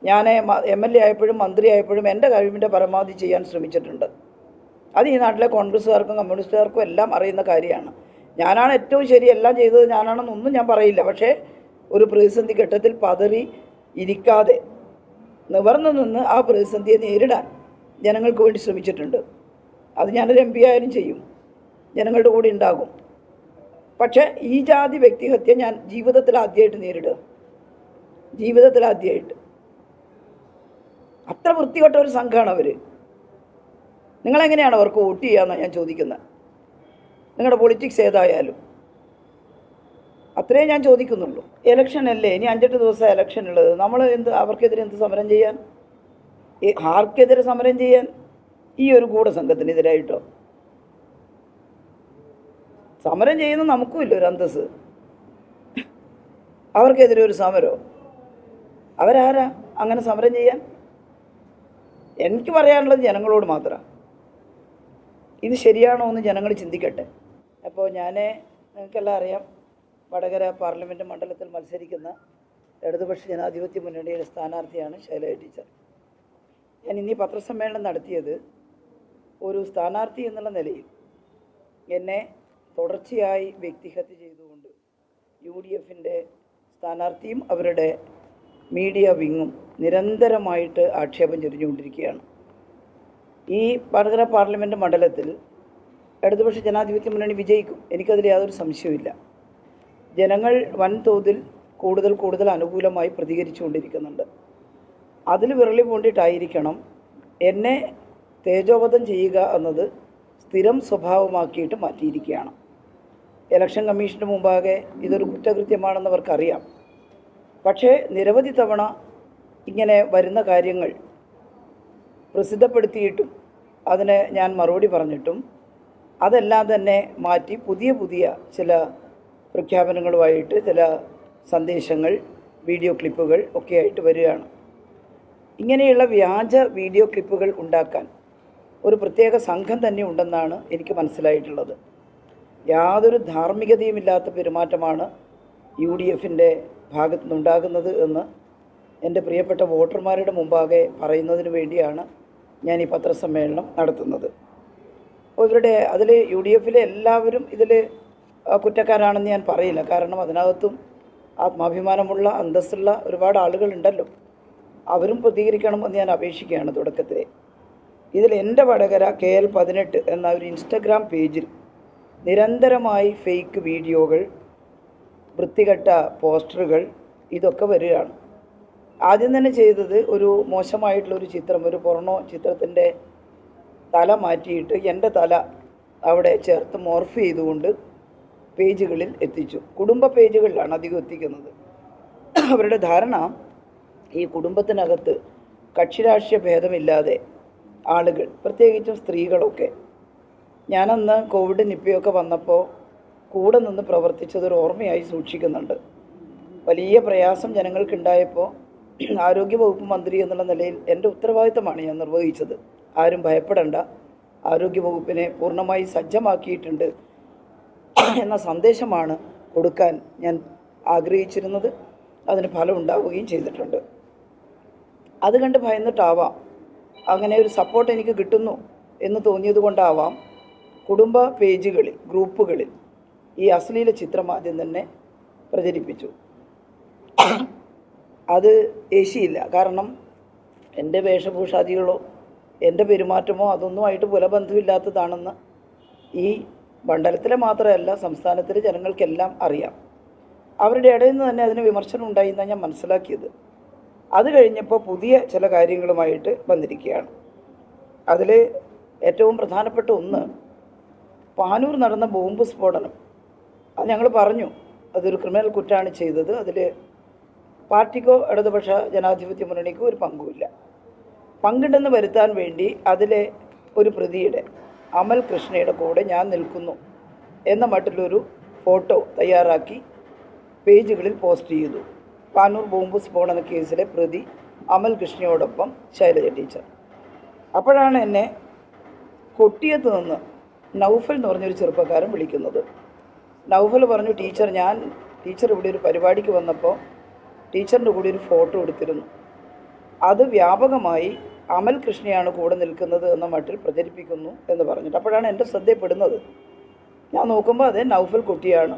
ഞാൻ MLA ആയപ്പോഴും മന്ത്രി ആയപ്പോഴും എൻ്റെ കഴിവിൻ്റെ പരമാവധി ചെയ്യാൻ ശ്രമിച്ചിട്ടുണ്ട്. അത് ഈ നാട്ടിലെ കോൺഗ്രസ്സുകാർക്കും കമ്മ്യൂണിസ്റ്റുകാർക്കും എല്ലാം അറിയുന്ന കാര്യമാണ്. ഞാനാണ് ഏറ്റവും ശരി, എല്ലാം ചെയ്തത് ഞാനാണെന്നൊന്നും ഞാൻ പറയില്ല. പക്ഷേ ഒരു പ്രതിസന്ധി ഘട്ടത്തിൽ പതറി ഇരിക്കാതെ നിവർന്നു നിന്ന് ആ പ്രതിസന്ധിയെ നേരിടാൻ ജനങ്ങൾക്ക് വേണ്ടി ശ്രമിച്ചിട്ടുണ്ട്. അത് ഞാനൊരു MP ആയാലും ചെയ്യും, ജനങ്ങളുടെ കൂടെ ഉണ്ടാകും. പക്ഷേ ഈ ജാതി വ്യക്തിഹത്യ ഞാൻ ജീവിതത്തിൽ ആദ്യമായിട്ട് നേരിടുക, ജീവിതത്തിൽ ആദ്യമായിട്ട്. അത്ര വൃത്തികെട്ട ഒരു സംഘമാണ് അവർ. നിങ്ങളെങ്ങനെയാണ് അവർക്ക് വോട്ട് ചെയ്യാമെന്നാണ് ഞാൻ ചോദിക്കുന്നത്. നിങ്ങളുടെ പൊളിറ്റിക്സ് ഏതായാലും അത്രേ ഞാൻ ചോദിക്കുന്നുള്ളൂ. ഇലക്ഷൻ അല്ലേ, ഇനി 5-8 ദിവസം ഇലക്ഷൻ ഉള്ളത്. നമ്മൾ അവർക്കെതിരെ എന്ത് സമരം ചെയ്യാൻ? ആർക്കെതിരെ സമരം ചെയ്യാൻ? ഈ ഒരു ഗൂഢസംഘത്തിനെതിരായിട്ടോ? സമരം ചെയ്യുന്ന നമുക്കും ഇല്ല ഒരു അന്തസ്. അവർക്കെതിരെ ഒരു സമരമോ? അവരാരാ അങ്ങനെ സമരം ചെയ്യാൻ? എനിക്ക് പറയാനുള്ളത് ജനങ്ങളോട് മാത്രമാണ്. ഇത് ശരിയാണോ എന്ന് ജനങ്ങൾ ചിന്തിക്കട്ടെ. അപ്പോൾ നിങ്ങൾക്കെല്ലാം അറിയാം, വടകര പാർലമെൻറ്റ് മണ്ഡലത്തിൽ മത്സരിക്കുന്ന ഇടതുപക്ഷ ജനാധിപത്യ മുന്നണിയുടെ സ്ഥാനാർത്ഥിയാണ് ശൈലജ ടീച്ചർ. ഞാൻ ഇന്നീ പത്രസമ്മേളനം നടത്തിയത് ഒരു സ്ഥാനാർത്ഥി എന്നുള്ള നിലയിൽ എന്നെ തുടർച്ചയായി വ്യക്തിഹത്യ ചെയ്തുകൊണ്ട് UDFൻ്റെ സ്ഥാനാർത്ഥിയും അവരുടെ മീഡിയ വിങ്ങും നിരന്തരമായിട്ട് ആക്ഷേപം ചൊരിഞ്ഞുകൊണ്ടിരിക്കുകയാണ്. ഈ വടകര പാർലമെൻറ്റ് മണ്ഡലത്തിൽ ഇടതുപക്ഷ ജനാധിപത്യ മുന്നണി വിജയിക്കും, എനിക്കതിൽ യാതൊരു സംശയവുമില്ല. ജനങ്ങൾ വൻതോതിൽ കൂടുതൽ അനുകൂലമായി പ്രതികരിച്ചുകൊണ്ടിരിക്കുന്നുണ്ട്. അതിൽ വിരളി പൂണ്ടിട്ടായിരിക്കണം എന്നെ തേജോവധം ചെയ്യുക എന്നത് സ്ഥിരം സ്വഭാവമാക്കിയിട്ട് മാറ്റിയിരിക്കുകയാണ്. ഇലക്ഷൻ കമ്മീഷന് മുമ്പാകെ ഇതൊരു കുറ്റകൃത്യമാണെന്ന് അവർക്കറിയാം. പക്ഷേ നിരവധി തവണ ഇങ്ങനെ വരുന്ന കാര്യങ്ങൾ പ്രസിദ്ധപ്പെടുത്തിയിട്ടും അതിന് ഞാൻ മറുപടി പറഞ്ഞിട്ടും അതെല്ലാം തന്നെ മാറ്റി പുതിയ ചില പ്രഖ്യാപനങ്ങളുമായിട്ട് ചില സന്ദേശങ്ങൾ, വീഡിയോ ക്ലിപ്പുകൾ ഒക്കെ ആയിട്ട് വരികയാണ്. ഇങ്ങനെയുള്ള വ്യാജ വീഡിയോ ക്ലിപ്പുകൾ ഉണ്ടാക്കാൻ ഒരു പ്രത്യേക സംഘം തന്നെ ഉണ്ടെന്നാണ് എനിക്ക് മനസ്സിലായിട്ടുള്ളത്. യാതൊരു ധാർമ്മികതയുമില്ലാത്ത പെരുമാറ്റമാണ് UDFൻ്റെ ഭാഗത്തു നിന്നുണ്ടാകുന്നത് എന്ന് എൻ്റെ പ്രിയപ്പെട്ട വോട്ടർമാരുടെ മുമ്പാകെ പറയുന്നതിന് വേണ്ടിയാണ് ഞാൻ ഈ പത്രസമ്മേളനം നടത്തുന്നത്. ഇവരുടെ അതിൽ UDFലെ എല്ലാവരും ഇതിൽ കുറ്റക്കാരാണെന്ന് ഞാൻ പറയില്ല. കാരണം അതിനകത്തും ആത്മാഭിമാനമുള്ള അന്തസ്സുള്ള ഒരുപാട് ആളുകളുണ്ടല്ലോ. അവരും പ്രതികരിക്കണമെന്ന് ഞാൻ അപേക്ഷിക്കുകയാണ് തുടക്കത്തിൽ. ഇതിൽ എൻ്റെ വടകര KL18 എന്ന ഒരു ഇൻസ്റ്റഗ്രാം പേജിൽ നിരന്തരമായി ഫേക്ക് വീഡിയോകൾ, വൃത്തികെട്ട പോസ്റ്ററുകൾ ഇതൊക്കെ വരികയാണ്. ആദ്യം തന്നെ ചെയ്തത് ഒരു മോശമായിട്ടുള്ളൊരു ചിത്രം, ഒരു പൊർണോ ചിത്രത്തിൻ്റെ തല മാറ്റിയിട്ട് എൻ്റെ തല അവിടെ ചേർത്ത് മോർഫ് ചെയ്തുകൊണ്ട് പേജുകളിൽ എത്തിച്ചു. കുടുംബ പേജുകളിലാണ് അധികം എത്തിക്കുന്നത്. അവരുടെ ധാരണ ഈ കുടുംബത്തിനകത്ത് കക്ഷിരാഷ്ട്രീയ ഭേദമില്ലാതെ ആളുകൾ, പ്രത്യേകിച്ചും സ്ത്രീകളൊക്കെ, ഞാനന്ന് കോവിഡ് നിപ്പയൊക്കെ വന്നപ്പോൾ കൂടെ നിന്ന് പ്രവർത്തിച്ചതൊരു ഓർമ്മയായി സൂക്ഷിക്കുന്നുണ്ട്. വലിയ പ്രയാസം ജനങ്ങൾക്കുണ്ടായപ്പോൾ ആരോഗ്യവകുപ്പ് മന്ത്രി എന്നുള്ള നിലയിൽ എൻ്റെ ഉത്തരവാദിത്തമാണ് ഞാൻ നിർവഹിച്ചത്. ആരും ഭയപ്പെടേണ്ട, ആരോഗ്യവകുപ്പിനെ പൂർണ്ണമായി സജ്ജമാക്കിയിട്ടുണ്ട് എന്ന സന്ദേശമാണ് കൊടുക്കാൻ ഞാൻ ആഗ്രഹിച്ചിരുന്നത്. അതിന് ഫലം ഉണ്ടാവുകയും ചെയ്തിട്ടുണ്ട്. അത് കണ്ട് ഭയന്നിട്ടാവാം, അങ്ങനെ ഒരു സപ്പോർട്ട് എനിക്ക് കിട്ടുന്നു എന്ന് തോന്നിയത് കൊണ്ടാവാം, കുടുംബ പേജുകളിൽ, ഗ്രൂപ്പുകളിൽ ഈ അശ്ലീല ചിത്രം ആദ്യം തന്നെ പ്രചരിപ്പിച്ചു. അത് ഏശിയില്ല. കാരണം എൻ്റെ വേഷഭൂഷാദികളോ എൻ്റെ പെരുമാറ്റമോ അതൊന്നുമായിട്ട് പുലബന്ധമില്ലാത്തതാണെന്ന് ഈ മണ്ഡലത്തിലെ മാത്രമല്ല സംസ്ഥാനത്തിലെ ജനങ്ങൾക്കെല്ലാം അറിയാം. അവരുടെ ഇടയിൽ നിന്ന് തന്നെ അതിന് വിമർശനം ഉണ്ടായി എന്നാണ് ഞാൻ മനസ്സിലാക്കിയത്. അത് കഴിഞ്ഞപ്പോൾ പുതിയ ചില കാര്യങ്ങളുമായിട്ട് വന്നിരിക്കുകയാണ്. അതിൽ ഏറ്റവും പ്രധാനപ്പെട്ട ഒന്ന്, പാനൂർ നടന്ന ബോംബ് സ്ഫോടനം. അത് ഞങ്ങൾ പറഞ്ഞു അതൊരു ക്രിമിനൽ കുറ്റമാണ് ചെയ്തത്. അതിൽ പാർട്ടിക്കോ ഇടതുപക്ഷ ജനാധിപത്യ മുന്നണിക്കോ ഒരു പങ്കുമില്ല. പങ്കുണ്ടെന്ന് വരുത്താൻ വേണ്ടി അതിലെ ഒരു പ്രതിയുടെ, അമൽ കൃഷ്ണയുടെ കൂടെ ഞാൻ നിൽക്കുന്നു എന്ന മറ്റുള്ളൊരു ഫോട്ടോ തയ്യാറാക്കി പേജുകളിൽ പോസ്റ്റ് ചെയ്തു. പാനൂർ ബോംബ് സ്ഫോടന കേസിലെ പ്രതി അമൽ കൃഷ്ണയോടൊപ്പം ശൈലജ ടീച്ചർ. അപ്പോഴാണ് എന്നെ കൊട്ടിയത്ത് നിന്ന് നൗഫൽ എന്ന് പറഞ്ഞൊരു ചെറുപ്പക്കാരൻ വിളിക്കുന്നത്. നൗഫൽ പറഞ്ഞു, ടീച്ചർ ഇവിടെ ഒരു പരിപാടിക്ക് വന്നപ്പോൾ ടീച്ചറിൻ്റെ കൂടെ ഒരു ഫോട്ടോ എടുത്തിരുന്നു. അത് വ്യാപകമായി അമൽ കൃഷ്ണയാണ് കൂടെ നിൽക്കുന്നത് എന്ന മട്ടിൽ പ്രചരിപ്പിക്കുന്നു എന്ന് പറഞ്ഞിട്ട് അപ്പോഴാണ് എൻ്റെ ശ്രദ്ധയപ്പെടുന്നത്. ഞാൻ നോക്കുമ്പോൾ അത് നൗഫൽ കുട്ടിയാണ്,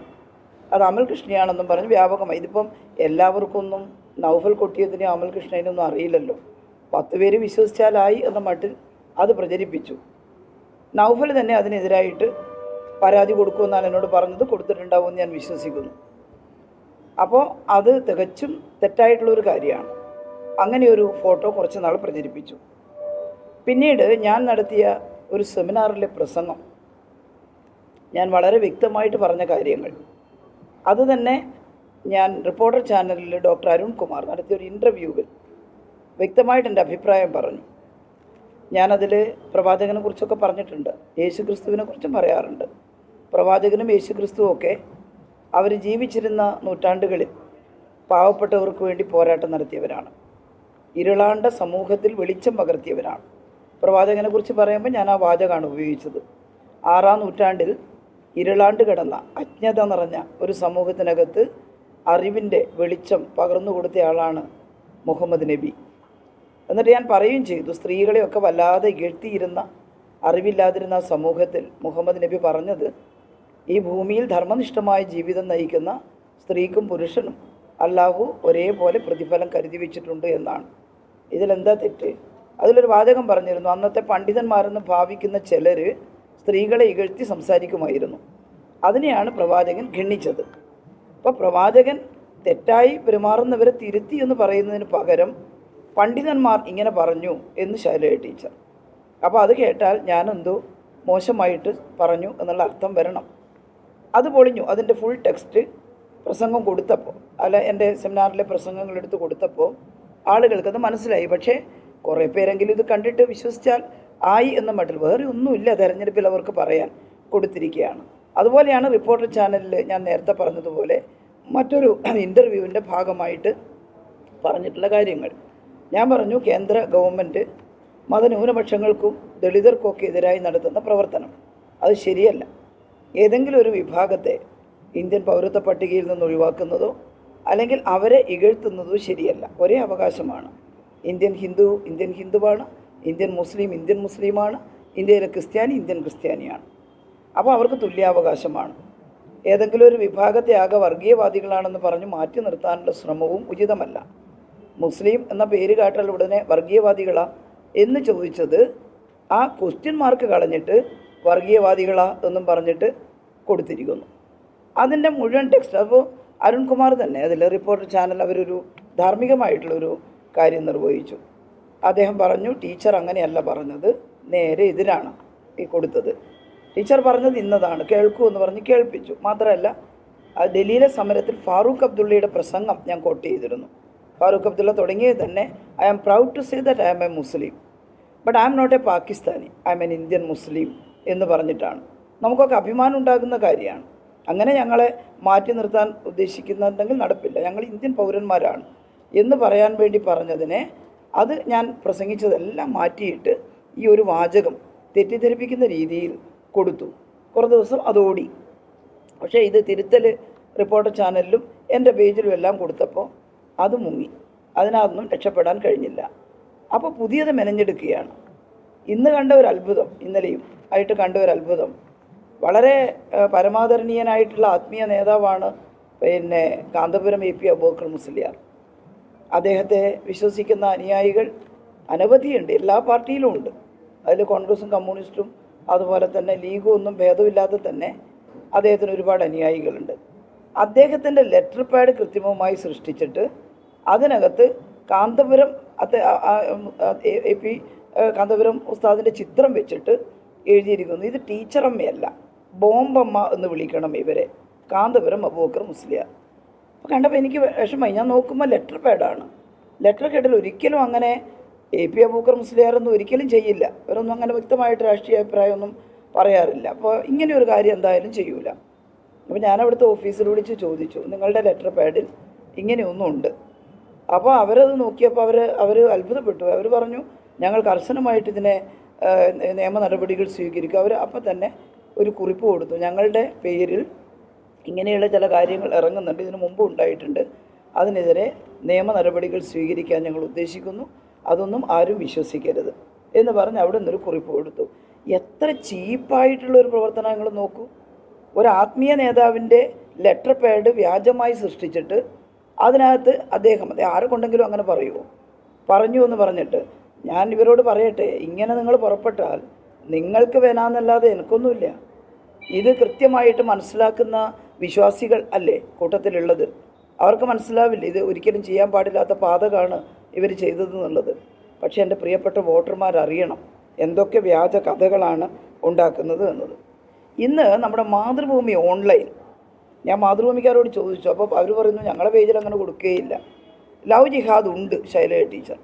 അത് അമൽ കൃഷ്ണയാണെന്നും പറഞ്ഞ് വ്യാപകമായി. ഇതിപ്പം എല്ലാവർക്കൊന്നും നൗഫൽ കൊട്ടിയതിനും അമൽ കൃഷ്ണനൊന്നും അറിയില്ലല്ലോ. 10 പേര് വിശ്വസിച്ചാലായി എന്ന മട്ടിൽ അത് പ്രചരിപ്പിച്ചു. നൗഫൽ തന്നെ അതിനെതിരായിട്ട് പരാതി കൊടുക്കുമെന്നാണ് എന്നോട് പറഞ്ഞത്. കൊടുത്തിട്ടുണ്ടാവുമെന്ന് ഞാൻ വിശ്വസിക്കുന്നു. അപ്പോൾ അത് തികച്ചും തെറ്റായിട്ടുള്ളൊരു കാര്യമാണ്. അങ്ങനെ ഒരു ഫോട്ടോ കുറച്ച് നാൾ പ്രചരിപ്പിച്ചു. പിന്നീട് ഞാൻ നടത്തിയ ഒരു സെമിനാറിലെ പ്രസംഗം, ഞാൻ വളരെ വ്യക്തമായിട്ട് പറഞ്ഞ കാര്യങ്ങൾ, അത് തന്നെ ഞാൻ റിപ്പോർട്ടർ ചാനലിൽ ഡോക്ടർ അരുൺ കുമാർ നടത്തിയൊരു ഇൻ്റർവ്യൂവിൽ വ്യക്തമായിട്ട് എൻ്റെ അഭിപ്രായം പറഞ്ഞു. ഞാനതിൽ പ്രവാചകനെ കുറിച്ചൊക്കെ പറഞ്ഞിട്ടുണ്ട്, യേശു ക്രിസ്തുവിനെ കുറിച്ചും പറയാറുണ്ട്. പ്രവാചകനും യേശു ക്രിസ്തുവും ഒക്കെ അവർ ജീവിച്ചിരുന്ന നൂറ്റാണ്ടുകളിൽ പാവപ്പെട്ടവർക്ക് വേണ്ടി പോരാട്ടം നടത്തിയവരാണ്. ഇരുളാണ്ട സമൂഹത്തിൽ വെളിച്ചം പകർത്തിയവരാണ്. പ്രവാചകനെ കുറിച്ച് പറയുമ്പോൾ ഞാൻ ആ വാചകമാണ് ഉപയോഗിച്ചത്. 6-ാം നൂറ്റാണ്ടിൽ ഇരുളാണ്ട് കിടന്ന അജ്ഞത നിറഞ്ഞ ഒരു സമൂഹത്തിനകത്ത് അറിവിൻ്റെ വെളിച്ചം പകർന്നു കൊടുത്തയാളാണ് മുഹമ്മദ് നബി. എന്നിട്ട് ഞാൻ പറയുകയും ചെയ്തു, സ്ത്രീകളെയൊക്കെ വല്ലാതെ ഇകഴ്ത്തിയിരുന്ന അറിവില്ലാതിരുന്ന സമൂഹത്തിൽ മുഹമ്മദ് നബി പറഞ്ഞത്, ഈ ഭൂമിയിൽ ധർമ്മനിഷ്ഠമായ ജീവിതം നയിക്കുന്ന സ്ത്രീക്കും പുരുഷനും അല്ലാഹു ഒരേപോലെ പ്രതിഫലം കരുതി വെച്ചിട്ടുണ്ട് എന്നാണ്. ഇതിലെന്താ തെറ്റ്? അതിലൊരു വാചകം പറഞ്ഞിരുന്നു, അന്നത്തെ പണ്ഡിതന്മാരെന്ന് ഭാവിക്കുന്ന ചിലർ സ്ത്രീകളെ ഇകഴ്ത്തി സംസാരിക്കുമായിരുന്നു. അതിനെയാണ് പ്രവാചകൻ ഖണ്ഡിച്ചത്. അപ്പോൾ പ്രവാചകൻ തെറ്റായി പെരുമാറുന്നവരെ തിരുത്തി എന്ന് പറയുന്നതിന് പകരം പണ്ഡിതന്മാർ ഇങ്ങനെ പറഞ്ഞു എന്ന് ശൈലജ ടീച്ചർ. അപ്പോൾ അത് കേട്ടാൽ ഞാനെന്തോ മോശമായിട്ട് പറഞ്ഞു എന്നുള്ള അർത്ഥം വരണം. അത് പൊളിഞ്ഞു. അതിൻ്റെ ഫുൾ ടെക്സ്റ്റ് പ്രസംഗം കൊടുത്തപ്പോൾ, അല്ല എൻ്റെ സെമിനാറിലെ പ്രസംഗങ്ങൾ എടുത്ത് കൊടുത്തപ്പോൾ ആളുകൾക്കത് മനസ്സിലായി. പക്ഷേ കുറേ പേരെങ്കിലും ഇത് കണ്ടിട്ട് വിശ്വസിച്ചാൽ ആയി എന്ന മട്ടിൽ വേറെ ഒന്നുമില്ല തെരഞ്ഞെടുപ്പിൽ അവർക്ക് പറയാൻ കൊടുത്തിരിക്കുകയാണ്. അതുപോലെയാണ് റിപ്പോർട്ടർ ചാനലിൽ ഞാൻ നേരത്തെ പറഞ്ഞതുപോലെ മറ്റൊരു ഇൻ്റർവ്യൂവിൻ്റെ ഭാഗമായിട്ട് പറഞ്ഞിട്ടുള്ള കാര്യങ്ങൾ. ഞാൻ പറഞ്ഞു, കേന്ദ്ര ഗവൺമെൻറ് മതന്യൂനപക്ഷങ്ങൾക്കും ദളിതർക്കൊക്കെ എതിരായി നടത്തുന്ന പ്രവർത്തനം അത് ശരിയല്ല. ഏതെങ്കിലും ഒരു വിഭാഗത്തെ ഇന്ത്യൻ പൗരത്വ പട്ടികയിൽ നിന്ന് ഒഴിവാക്കുന്നതോ അല്ലെങ്കിൽ അവരെ ഇകഴ്ത്തുന്നതോ ശരിയല്ല. ഒരേ അവകാശമാണ്. ഇന്ത്യൻ ഹിന്ദുവാണ്, ഇന്ത്യൻ മുസ്ലിമാണ്, ഇന്ത്യയിലെ ക്രിസ്ത്യാനി ഇന്ത്യൻ ക്രിസ്ത്യാനിയാണ്. അപ്പോൾ അവർക്ക് തുല്യാവകാശമാണ്. ഏതെങ്കിലും ഒരു വിഭാഗത്തെ ആകെ വർഗീയവാദികളാണെന്ന് പറഞ്ഞ് മാറ്റി നിർത്താനുള്ള ശ്രമവും ഉചിതമല്ല. മുസ്ലിം എന്ന പേര് കാട്ടാൽ ഉടനെ വർഗീയവാദികളാ എന്ന് ചോദിച്ചത് ആ ക്വസ്റ്റ്യൻ മാർക്ക് കളഞ്ഞിട്ട് വർഗീയവാദികളാ എന്നും പറഞ്ഞിട്ട് കൊടുത്തിരിക്കുന്നു. അതിൻ്റെ മുഴുവൻ ടെക്സ്റ്റ് അപ്പോൾ അരുൺകുമാർ തന്നെ അതിൽ റിപ്പോർട്ടർ ചാനൽ അവരൊരു ധാർമ്മികമായിട്ടുള്ളൊരു കാര്യം നിർവഹിച്ചു. അദ്ദേഹം പറഞ്ഞു, ടീച്ചർ അങ്ങനെയല്ല പറഞ്ഞത്, നേരെ എതിരാണ് ഈ കൊടുത്തത്. ടീച്ചർ പറഞ്ഞത് ഇന്നതാണ്, കേൾക്കൂ എന്ന് പറഞ്ഞ് കേൾപ്പിച്ചു. മാത്രമല്ല ഡൽഹിയിലെ സമരത്തിൽ ഫാറൂഖ് അബ്ദുള്ളയുടെ പ്രസംഗം ഞാൻ കോട്ട് ചെയ്തിരുന്നു. ഫാറൂഖ് അബ്ദുള്ള തുടങ്ങിയത് തന്നെ, I am proud to say that I am a Muslim but I am not a Pakistani, I am an Indian Muslim എന്ന് പറഞ്ഞിട്ടാണ്. നമുക്കൊക്കെ അഭിമാനം ഉണ്ടാകുന്ന കാര്യമാണ്. അങ്ങനെ ഞങ്ങളെ മാറ്റി നിർത്താൻ ഉദ്ദേശിക്കുന്നുണ്ടെങ്കിൽ നടപ്പില്ല, ഞങ്ങൾ ഇന്ത്യൻ പൗരന്മാരാണ് എന്ന് പറയാൻ വേണ്ടി പറഞ്ഞതിനെ അത് ഞാൻ പ്രസംഗിച്ചതെല്ലാം മാറ്റിയിട്ട് ഈ ഒരു വാചകം തെറ്റിദ്ധരിപ്പിക്കുന്ന രീതിയിൽ കൊടുത്തു. കുറേ ദിവസം അതോടി. പക്ഷേ ഇത് തിരുത്തൽ റിപ്പോർട്ടർ ചാനലിലും എൻ്റെ പേജിലും എല്ലാം കൊടുത്തപ്പോൾ അത് മുങ്ങി. അതിനകത്തൊന്നും രക്ഷപ്പെടാൻ കഴിഞ്ഞില്ല. അപ്പോൾ പുതിയത് മെനഞ്ഞെടുക്കുകയാണ്. ഇന്ന് കണ്ട ഒരു അത്ഭുതം, ഇന്നലെയും ആയിട്ട് കണ്ട ഒരു അത്ഭുതം, വളരെ പരമാദരണീയനായിട്ടുള്ള ആത്മീയ നേതാവാണ് കാന്തപുരം AP അബൂബക്കർ മുസ്ലിയാർ. അദ്ദേഹത്തെ വിശ്വസിക്കുന്ന അനുയായികൾ അനവധിയുണ്ട്, എല്ലാ പാർട്ടിയിലും ഉണ്ട്. അതിൽ കോൺഗ്രസും കമ്മ്യൂണിസ്റ്റും അതുപോലെ തന്നെ ലീഗും ഒന്നും ഭേദമില്ലാതെ തന്നെ അദ്ദേഹത്തിന് ഒരുപാട് അനുയായികളുണ്ട്. അദ്ദേഹത്തിൻ്റെ ലെറ്റർ പാഡ് കൃത്രിമമായി സൃഷ്ടിച്ചിട്ട് അതിനകത്ത് കാന്തപുരം AP കാന്തപുരം ഉസ്താദിൻ്റെ ചിത്രം വെച്ചിട്ട് എഴുതിയിരിക്കുന്നു, ഇത് ടീച്ചറമ്മയല്ല, ബോംബമ്മ എന്ന് വിളിക്കണം ഇവരെ, കാന്തപുരം അബൂബക്കർ മുസ്ലിയാർ. അപ്പോൾ കണ്ടപ്പോൾ എനിക്ക് വിഷമമായി. ഞാൻ നോക്കുമ്പോൾ ലെറ്റർ പാഡാണ്. ലെറ്റർ കേട്ടിൽ ഒരിക്കലും അങ്ങനെ AP അബൂബക്കർ മുസ്ലിയാറൊന്നും ഒരിക്കലും ചെയ്യില്ല. ഇവരൊന്നും അങ്ങനെ വ്യക്തമായിട്ട് രാഷ്ട്രീയ അഭിപ്രായമൊന്നും പറയാറില്ല. അപ്പോൾ ഇങ്ങനെ ഒരു കാര്യം എന്തായാലും ചെയ്യൂല. അപ്പോൾ ഞാൻ അവിടുത്തെ ഓഫീസിൽ വിളിച്ച് ചോദിച്ചു, നിങ്ങളുടെ ലെറ്റർ പാഡിൽ ഇങ്ങനെയൊന്നും ഉണ്ട്. അപ്പോൾ അവരത് നോക്കിയപ്പോൾ അവർ അത്ഭുതപ്പെട്ടു. അവർ പറഞ്ഞു, ഞങ്ങൾ കർശനമായിട്ട് ഇതിനെ നിയമ നടപടികൾ സ്വീകരിക്കും. അവർ അപ്പം തന്നെ ഒരു കുറിപ്പ് കൊടുത്തു, ഞങ്ങളുടെ പേരിൽ ഇങ്ങനെയുള്ള ചില കാര്യങ്ങൾ ഇറങ്ങുന്നുണ്ട്, ഇതിനു മുമ്പ് ഉണ്ടായിട്ടുണ്ട്, അതിനെതിരെ നിയമ നടപടികൾ സ്വീകരിക്കാൻ ഞങ്ങൾ ഉദ്ദേശിക്കുന്നു. അതൊന്നും ആരും വിശ്വസിക്കരുത് എന്ന് പറഞ്ഞ് അവിടെ നിന്നൊരു കുറിപ്പ് കൊടുത്തു. എത്ര ചീപ്പായിട്ടുള്ളൊരു പ്രവർത്തനം നിങ്ങൾ നോക്കൂ. ഒരു ആത്മീയ നേതാവിൻ്റെ ലെറ്റർ പാഡ് വ്യാജമായി സൃഷ്ടിച്ചിട്ട് അതിനകത്ത് അദ്ദേഹം ആരെ കൊണ്ടെങ്കിലും അങ്ങനെ പറയുമോ, പറഞ്ഞു എന്ന് പറഞ്ഞിട്ട് ഞാൻ ഇവരോട് പറയട്ടെ, ഇങ്ങനെ നിങ്ങൾ പുറപ്പെട്ടാൽ നിങ്ങൾക്ക് വേണമെന്നല്ലാതെ എനിക്കൊന്നുമില്ല. ഇത് കൃത്യമായിട്ട് മനസ്സിലാക്കുന്ന വിശ്വാസികൾ അല്ലേ കൂട്ടത്തിലുള്ളത്. അവർക്ക് മനസ്സിലാവില്ല ഇത് ഒരിക്കലും ചെയ്യാൻ പാടില്ലാത്ത പാതകമാണ് ഇവർ ചെയ്തതെന്നുള്ളത്. പക്ഷേ എൻ്റെ പ്രിയപ്പെട്ട വോട്ടർമാരറിയണം എന്തൊക്കെ വ്യാജ കഥകളാണ് ഉണ്ടാക്കുന്നത് എന്നത്. ഇന്ന് നമ്മുടെ മാതൃഭൂമി ഓൺലൈൻ, ഞാൻ മാതൃഭൂമിക്കാരോട് ചോദിച്ചു. അപ്പോൾ അവർ പറയുന്നു ഞങ്ങളുടെ പേജിൽ അങ്ങനെ കൊടുക്കുകയില്ല. ലവ് ജിഹാദ് ഉണ്ട് ശൈലജ ടീച്ചർ.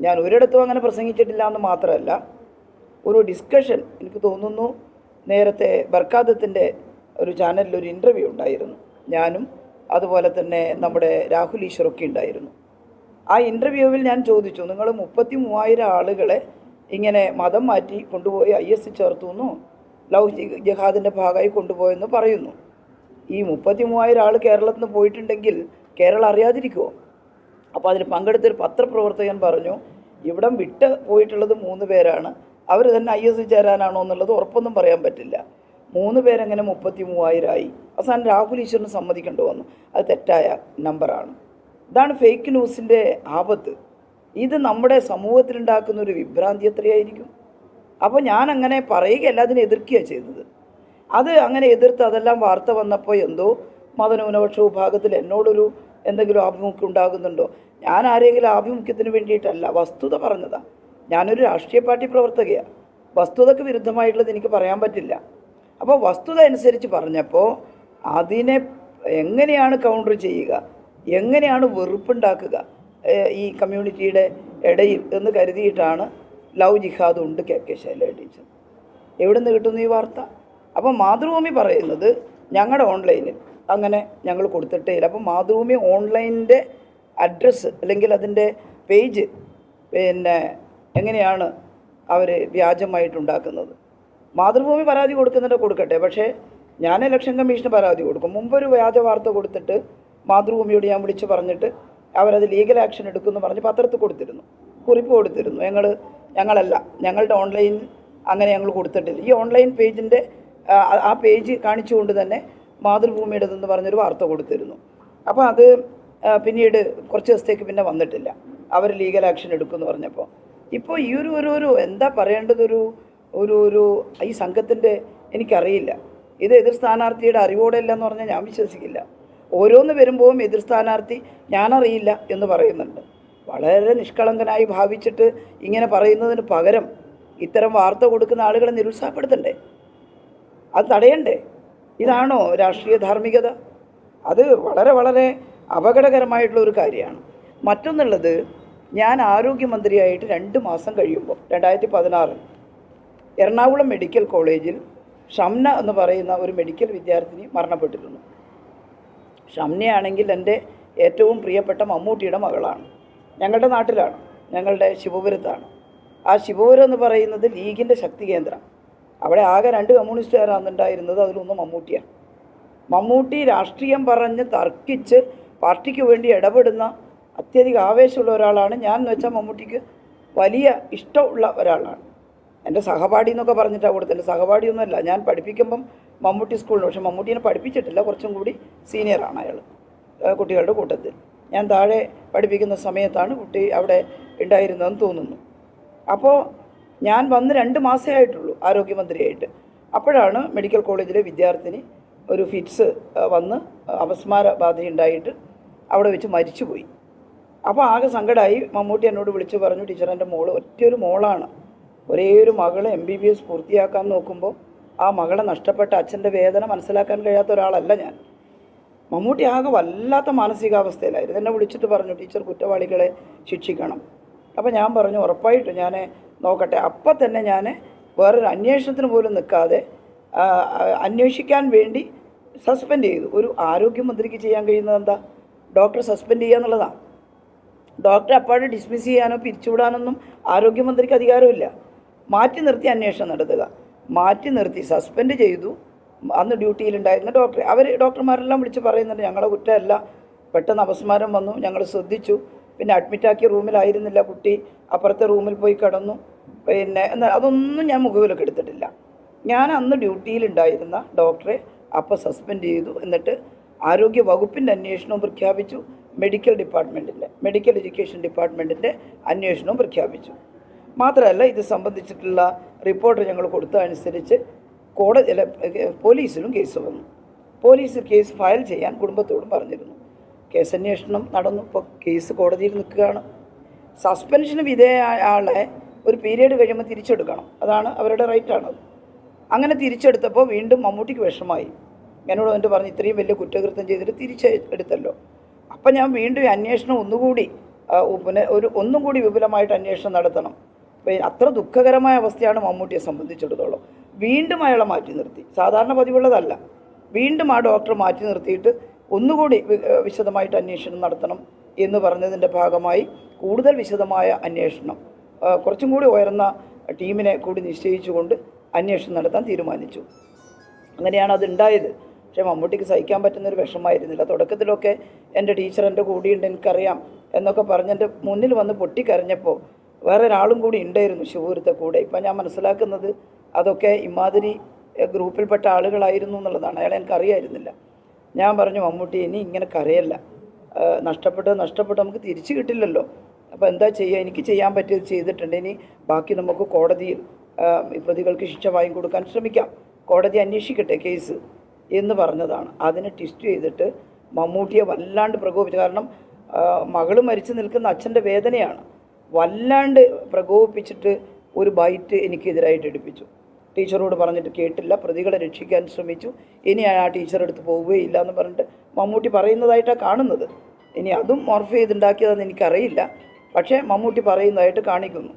ഞാൻ ഒരിടത്തും അങ്ങനെ പ്രസംഗിച്ചിട്ടില്ല എന്ന് മാത്രമല്ല, ഒരു ഡിസ്കഷൻ എനിക്ക് തോന്നുന്നു നേരത്തെ ബർക്കാദത്തിൻ്റെ ഒരു ചാനലിൽ ഒരു ഇൻ്റർവ്യൂ ഉണ്ടായിരുന്നു. ഞാനും അതുപോലെ തന്നെ നമ്മുടെ രാഹുൽ ഈശ്വറൊക്കെ ഉണ്ടായിരുന്നു. ആ ഇൻ്റർവ്യൂവിൽ ഞാൻ ചോദിച്ചു, നിങ്ങൾ 33,000 ആളുകളെ ഇങ്ങനെ മതം മാറ്റി കൊണ്ടുപോയി IS ചേർത്തു എന്നോ ലവ് ജിഹാദിൻ്റെ ഭാഗമായി കൊണ്ടുപോയെന്ന് പറയുന്നു. ഈ 33,000 ആൾ കേരളത്തിൽ നിന്ന് പോയിട്ടുണ്ടെങ്കിൽ കേരളം അറിയാതിരിക്കുമോ? അപ്പോൾ അതിൽ പങ്കെടുത്തൊരു പത്രപ്രവർത്തകൻ പറഞ്ഞു, ഇവിടം വിട്ട് പോയിട്ടുള്ളത് 3 പേരാണ്, അവർ തന്നെ IS ചേരാനാണോ എന്നുള്ളത് ഉറപ്പൊന്നും പറയാൻ പറ്റില്ല. 3 പേരെങ്ങനെ 33,000 ആയി? അവസാനം രാഹുൽ ഈശ്വറിന് സമ്മതിക്കേണ്ടി വന്നു. അത് തെറ്റായ നമ്പറാണ്. ഇതാണ് ഫേക്ക് ന്യൂസിൻ്റെ ആപത്ത്. ഇത് നമ്മുടെ സമൂഹത്തിലുണ്ടാക്കുന്ന ഒരു വിഭ്രാന്തി എത്രയായിരിക്കും. അപ്പോൾ ഞാൻ അങ്ങനെ പറയുകയല്ല, അതിനെ എതിർക്കുകയാണ് ചെയ്തത്. അത് അങ്ങനെ എതിർത്ത് അതെല്ലാം വാർത്ത വന്നപ്പോൾ എന്തോ മതന്യൂനപക്ഷ വിഭാഗത്തിൽ എന്നോടൊരു എന്തെങ്കിലും ആഭിമുഖ്യം ഉണ്ടാകുന്നുണ്ടോ? ഞാൻ ആരെങ്കിലും ആഭിമുഖ്യത്തിന് വേണ്ടിയിട്ടല്ല, വസ്തുത പറഞ്ഞതാണ്. ഞാനൊരു രാഷ്ട്രീയ പാർട്ടി പ്രവർത്തകയാണ്. വസ്തുതയ്ക്ക് വിരുദ്ധമായിട്ടുള്ളത് എനിക്ക് പറയാൻ പറ്റില്ല. അപ്പോൾ വസ്തുത അനുസരിച്ച് പറഞ്ഞപ്പോൾ അതിനെ എങ്ങനെയാണ് കൗണ്ടർ ചെയ്യുക, എങ്ങനെയാണ് വെറുപ്പുണ്ടാക്കുക ഈ കമ്മ്യൂണിറ്റിയുടെ ഇടയിൽ എന്ന് കരുതിയിട്ടാണ് ലവ് ജിഹാദ് ഉണ്ട് KK ശൈലജ ടീച്ചർ. എവിടെ നിന്ന് കിട്ടുന്നു ഈ വാർത്ത? അപ്പോൾ മാതൃഭൂമി പറയുന്നത് ഞങ്ങളുടെ ഓൺലൈനിൽ അങ്ങനെ ഞങ്ങൾ കൊടുത്തിട്ടേ ഇല്ല. അപ്പോൾ മാതൃഭൂമി ഓൺലൈനിൻ്റെ അഡ്രസ്സ് അല്ലെങ്കിൽ അതിൻ്റെ പേജ് പിന്നെ എങ്ങനെയാണ് അവർ വ്യാജമായിട്ടുണ്ടാക്കുന്നത്? മാതൃഭൂമി പരാതി കൊടുക്കുന്നുണ്ട്, കൊടുക്കട്ടെ. പക്ഷേ ഞാൻ ഇലക്ഷൻ കമ്മീഷന് പരാതി കൊടുക്കും. മുമ്പൊരു വ്യാജ വാർത്ത കൊടുത്തിട്ട് മാതൃഭൂമിയോട് ഞാൻ വിളിച്ച് പറഞ്ഞിട്ട് അവരത് ലീഗൽ ആക്ഷൻ എടുക്കുമെന്ന് പറഞ്ഞ് പത്രത്തിൽ കൊടുത്തിരുന്നു, കുറിപ്പ് കൊടുത്തിരുന്നു. ഞങ്ങളല്ല, ഞങ്ങളുടെ ഓൺലൈനിൽ അങ്ങനെ ഞങ്ങൾ കൊടുത്തിട്ടില്ല. ഈ ഓൺലൈൻ പേജിൻ്റെ ആ പേജ് കാണിച്ചുകൊണ്ട് തന്നെ മാതൃഭൂമിയുടേതെന്ന് പറഞ്ഞൊരു വാർത്ത കൊടുത്തിരുന്നു. അപ്പോൾ അത് പിന്നീട് കുറച്ച് ദിവസത്തേക്ക് പിന്നെ വന്നിട്ടില്ല. അവർ ലീഗൽ ആക്ഷൻ എടുക്കുമെന്ന് പറഞ്ഞപ്പോൾ ഇപ്പോൾ ഈ ഒരു എന്താ പറയേണ്ടതൊരു ഒരു ഈ സംഘത്തിൻ്റെ എനിക്കറിയില്ല. ഇത് എതിർ സ്ഥാനാർത്ഥിയുടെ അറിവോടെ അല്ല എന്ന് പറഞ്ഞാൽ ഞാൻ വിശ്വസിക്കില്ല. ഓരോന്ന് വരുമ്പോഴും എതിർ സ്ഥാനാർത്ഥി ഞാനറിയില്ല എന്ന് പറയുന്നുണ്ട്. വളരെ നിഷ്കളങ്കനായി ഭാവിച്ചിട്ട് ഇങ്ങനെ പറയുന്നതിന് പകരം ഇത്തരം വാർത്ത കൊടുക്കുന്ന ആളുകളെ നിരുത്സാഹപ്പെടുത്തണ്ടേ? അത് തടയണ്ടേ? ഇതാണോ രാഷ്ട്രീയ ധാർമ്മികത? അത് വളരെ വളരെ അപകടകരമായിട്ടുള്ള ഒരു കാര്യമാണ്. മറ്റൊന്നുള്ളത്, ഞാൻ ആരോഗ്യമന്ത്രിയായിട്ട് 2 മാസം കഴിയുമ്പോൾ 2016 എറണാകുളം മെഡിക്കൽ കോളേജിൽ ഷംന എന്ന് പറയുന്ന ഒരു മെഡിക്കൽ വിദ്യാർത്ഥിനി മരണപ്പെട്ടിരുന്നു. ഷംനയാണെങ്കിൽ എൻ്റെ ഏറ്റവും പ്രിയപ്പെട്ട മമ്മൂട്ടിയുടെ മകളാണ്. ഞങ്ങളുടെ നാട്ടിലാണ്, ഞങ്ങളുടെ ശിവപുരത്താണ്. ആ ശിവപുരം എന്ന് പറയുന്നത് ലീഗിൻ്റെ ശക്തി കേന്ദ്രം. അവിടെ ആകെ 2 കമ്മ്യൂണിസ്റ്റുകാരാണ് ഉണ്ടായിരുന്നത്, അതിലൊന്ന് മമ്മൂട്ടിയാണ്. മമ്മൂട്ടി രാഷ്ട്രീയം പറഞ്ഞ് തർക്കിച്ച് പാർട്ടിക്ക് വേണ്ടി ഇടപെടുന്ന അത്യധികം ആവേശമുള്ള ഒരാളാണ്. ഞാൻ എന്ന് വെച്ചാൽ മമ്മൂട്ടിക്ക് വലിയ ഇഷ്ടമുള്ള ഒരാളാണ്. എൻ്റെ സഹപാഠി എന്നൊക്കെ പറഞ്ഞിട്ടാണ് കൊടുത്തത്. എൻ്റെ സഹപാഠിയൊന്നുമല്ല, ഞാൻ പഠിപ്പിക്കുമ്പം മമ്മൂട്ടി സ്കൂളിൽ, പക്ഷേ മമ്മൂട്ടീനെ പഠിപ്പിച്ചിട്ടില്ല, കുറച്ചും കൂടി സീനിയറാണ് അയാൾ കുട്ടികളുടെ കൂട്ടത്തിൽ. ഞാൻ താഴെ പഠിപ്പിക്കുന്ന സമയത്താണ് കുട്ടി അവിടെ ഉണ്ടായിരുന്നതെന്ന് തോന്നുന്നു. അപ്പോൾ ഞാൻ വന്ന് 2 മാസമേ ആയിട്ടുള്ളൂ ആരോഗ്യമന്ത്രിയായിട്ട്. അപ്പോഴാണ് മെഡിക്കൽ കോളേജിലെ വിദ്യാർത്ഥിനി ഒരു ഫിറ്റ്സ് വന്ന് അപസ്മാര ബാധയുണ്ടായിട്ട് അവിടെ വെച്ച് മരിച്ചുപോയി. അപ്പോൾ ആകെ സങ്കടമായി. മമ്മൂട്ടി എന്നോട് വിളിച്ച് പറഞ്ഞു, ടീച്ചർ എൻ്റെ മോള് ഒറ്റയൊരു മോളാണ്, ഒരേ ഒരു മകളെ MBBS പൂർത്തിയാക്കാൻ നോക്കുമ്പോൾ ആ മകളെ നഷ്ടപ്പെട്ട അച്ഛൻ്റെ വേദന മനസ്സിലാക്കാൻ കഴിയാത്ത ഒരാളല്ല ഞാൻ. മമ്മൂട്ടി ആകെ വല്ലാത്ത മാനസികാവസ്ഥയിലായിരുന്നു. എന്നെ വിളിച്ചിട്ട് പറഞ്ഞു, ടീച്ചർ കുറ്റവാളികളെ ശിക്ഷിക്കണം. അപ്പോൾ ഞാൻ പറഞ്ഞു, ഉറപ്പായിട്ടും ഞാൻ നോക്കട്ടെ. അപ്പം തന്നെ ഞാൻ വേറൊരു അന്വേഷണത്തിന് പോലും നിൽക്കാതെ അന്വേഷിക്കാൻ വേണ്ടി സസ്പെൻഡ് ചെയ്തു. ഒരു ആരോഗ്യമന്ത്രിക്ക് ചെയ്യാൻ കഴിയുന്നത് എന്താ? ഡോക്ടറെ സസ്പെൻഡ് ചെയ്യുക എന്നുള്ളതാണ്. ഡോക്ടറെ അപ്പാടെ ഡിസ്മിസ് ചെയ്യാനോ പിരിച്ചുവിടാനൊന്നും ആരോഗ്യമന്ത്രിക്ക് അധികാരമില്ല. മാറ്റി നിർത്തി അന്വേഷണം നടത്തുക. മാറ്റി നിർത്തി സസ്പെൻഡ് ചെയ്തു. അന്ന് ഡ്യൂട്ടിയിലുണ്ടായിരുന്ന ഡോക്ടറെ ഡോക്ടർമാരെല്ലാം വിളിച്ച് പറയുന്നുണ്ട്, ഞങ്ങളെ കുറ്റമല്ല, പെട്ടെന്ന് അപസ്മാരം വന്നു, ഞങ്ങൾ ശ്രദ്ധിച്ചു, പിന്നെ അഡ്മിറ്റാക്കിയ റൂമിലായിരുന്നില്ല കുട്ടി, അപ്പുറത്തെ റൂമിൽ പോയി കിടന്നു. പിന്നെ എന്നാൽ അതൊന്നും ഞാൻ മുഖവിലൊക്കെ എടുത്തിട്ടില്ല. ഞാൻ അന്ന് ഡ്യൂട്ടിയിലുണ്ടായിരുന്ന ഡോക്ടറെ അപ്പോൾ സസ്പെൻഡ് ചെയ്തു. എന്നിട്ട് ആരോഗ്യ വകുപ്പിൻ്റെ അന്വേഷണവും പ്രഖ്യാപിച്ചു, മെഡിക്കൽ എഡ്യൂക്കേഷൻ ഡിപ്പാർട്ട്മെൻറ്റിൻ്റെ അന്വേഷണവും പ്രഖ്യാപിച്ചു. മാത്രമല്ല, ഇത് സംബന്ധിച്ചിട്ടുള്ള റിപ്പോർട്ട് ഞങ്ങൾ കൊടുത്തതനുസരിച്ച് പോലീസിലും കേസ് വന്നു. പോലീസ് കേസ് ഫയൽ ചെയ്യാൻ കുടുംബത്തോടും പറഞ്ഞിരുന്നു. കേസന്വേഷണം നടന്നു. ഇപ്പോൾ കേസ് കോടതിയിൽ നിൽക്കുകയാണ്. സസ്പെൻഷന് വിധേയമായ ആളെ ഒരു പീരീഡ് കഴിയുമ്പോൾ തിരിച്ചെടുക്കണം, അതാണ് അവരുടെ റൈറ്റാണത്. അങ്ങനെ തിരിച്ചെടുത്തപ്പോൾ വീണ്ടും മമ്മൂട്ടിക്ക് വിഷമായി. എന്നോട് എന്നിട്ട് പറഞ്ഞ് ഇത്രയും വലിയ കുറ്റകൃത്യം ചെയ്തിട്ട് തിരിച്ചെടുത്തല്ലോ. അപ്പം ഞാൻ വീണ്ടും ഈ അന്വേഷണം ഒന്നും കൂടി വിപുലമായിട്ട് അന്വേഷണം നടത്തണം. അത്ര ദുഃഖകരമായ അവസ്ഥയാണ് മമ്മൂട്ടിയെ സംബന്ധിച്ചിടത്തോളം. വീണ്ടും അയാളെ മാറ്റി നിർത്തി. സാധാരണ പതിവുള്ളതല്ല. വീണ്ടും ആ ഡോക്ടറെ മാറ്റി നിർത്തിയിട്ട് ഒന്നുകൂടി വിശദമായിട്ട് അന്വേഷണം നടത്തണം എന്ന് പറഞ്ഞതിൻ്റെ ഭാഗമായി കൂടുതൽ വിശദമായ അന്വേഷണം, കുറച്ചും കൂടി ഉയർന്ന ടീമിനെ കൂടി നിശ്ചയിച്ചുകൊണ്ട് അന്വേഷണം നടത്താൻ തീരുമാനിച്ചു. അങ്ങനെയാണ് അതുണ്ടായത്. പക്ഷേ മമ്മൂട്ടിക്ക് സഹിക്കാൻ പറ്റുന്നൊരു വിഷമമായിരുന്നില്ല. തുടക്കത്തിലൊക്കെ എൻ്റെ ടീച്ചർ എൻ്റെ കൂടെയുണ്ട്, എനിക്കറിയാം എന്നൊക്കെ പറഞ്ഞ് എൻ്റെ മുന്നിൽ വന്ന് പൊട്ടിക്കരഞ്ഞപ്പോൾ വേറെ ഒരാളും കൂടി ഉണ്ടായിരുന്നു ശിവപുരത്തെ കൂടെ. ഇപ്പം ഞാൻ മനസ്സിലാക്കുന്നത് അതൊക്കെ ഇമാതിരി ഗ്രൂപ്പിൽപ്പെട്ട ആളുകളായിരുന്നു എന്നുള്ളതാണ്. അയാളെ എനിക്കറിയായിരുന്നില്ല. ഞാൻ പറഞ്ഞു, മമ്മൂട്ടി ഇനി ഇങ്ങനെ കരയല്ല, നഷ്ടപ്പെട്ട് നമുക്ക് തിരിച്ചു കിട്ടില്ലല്ലോ. അപ്പോൾ എന്താ ചെയ്യുക, എനിക്ക് ചെയ്യാൻ പറ്റിയത് ചെയ്തിട്ടുണ്ട്. ഇനി ബാക്കി നമുക്ക് കോടതിയിൽ പ്രതികൾക്ക് ശിക്ഷ വാങ്ങിക്കൊടുക്കാൻ ശ്രമിക്കാം, കോടതി അന്വേഷിക്കട്ടെ കേസ് എന്ന് പറഞ്ഞതാണ്. അതിനെ ട്വിസ്റ്റ് ചെയ്തിട്ട് മമ്മൂട്ടിയെ വല്ലാണ്ട് പ്രകോപിച്ചു. കാരണം മകൾ മരിച്ചു നിൽക്കുന്ന അച്ഛൻ്റെ വേദനയാണ്. വല്ലാണ്ട് പ്രകോപിപ്പിച്ചിട്ട് ഒരു ബൈറ്റ് എനിക്കെതിരായിട്ട് എടുപ്പിച്ചു. ടീച്ചറോട് പറഞ്ഞിട്ട് കേട്ടില്ല, പ്രതികളെ രക്ഷിക്കാൻ ശ്രമിച്ചു, ഇനി ആ ടീച്ചറെടുത്ത് പോവുകയില്ല എന്ന് പറഞ്ഞിട്ട് മമ്മൂട്ടി പറയുന്നതായിട്ടാണ് കാണുന്നത്. ഇനി അതും മോർഫ് ചെയ്തുണ്ടാക്കിയതെന്ന് എനിക്കറിയില്ല, പക്ഷേ മമ്മൂട്ടി പറയുന്നതായിട്ട് കാണിക്കുന്നു.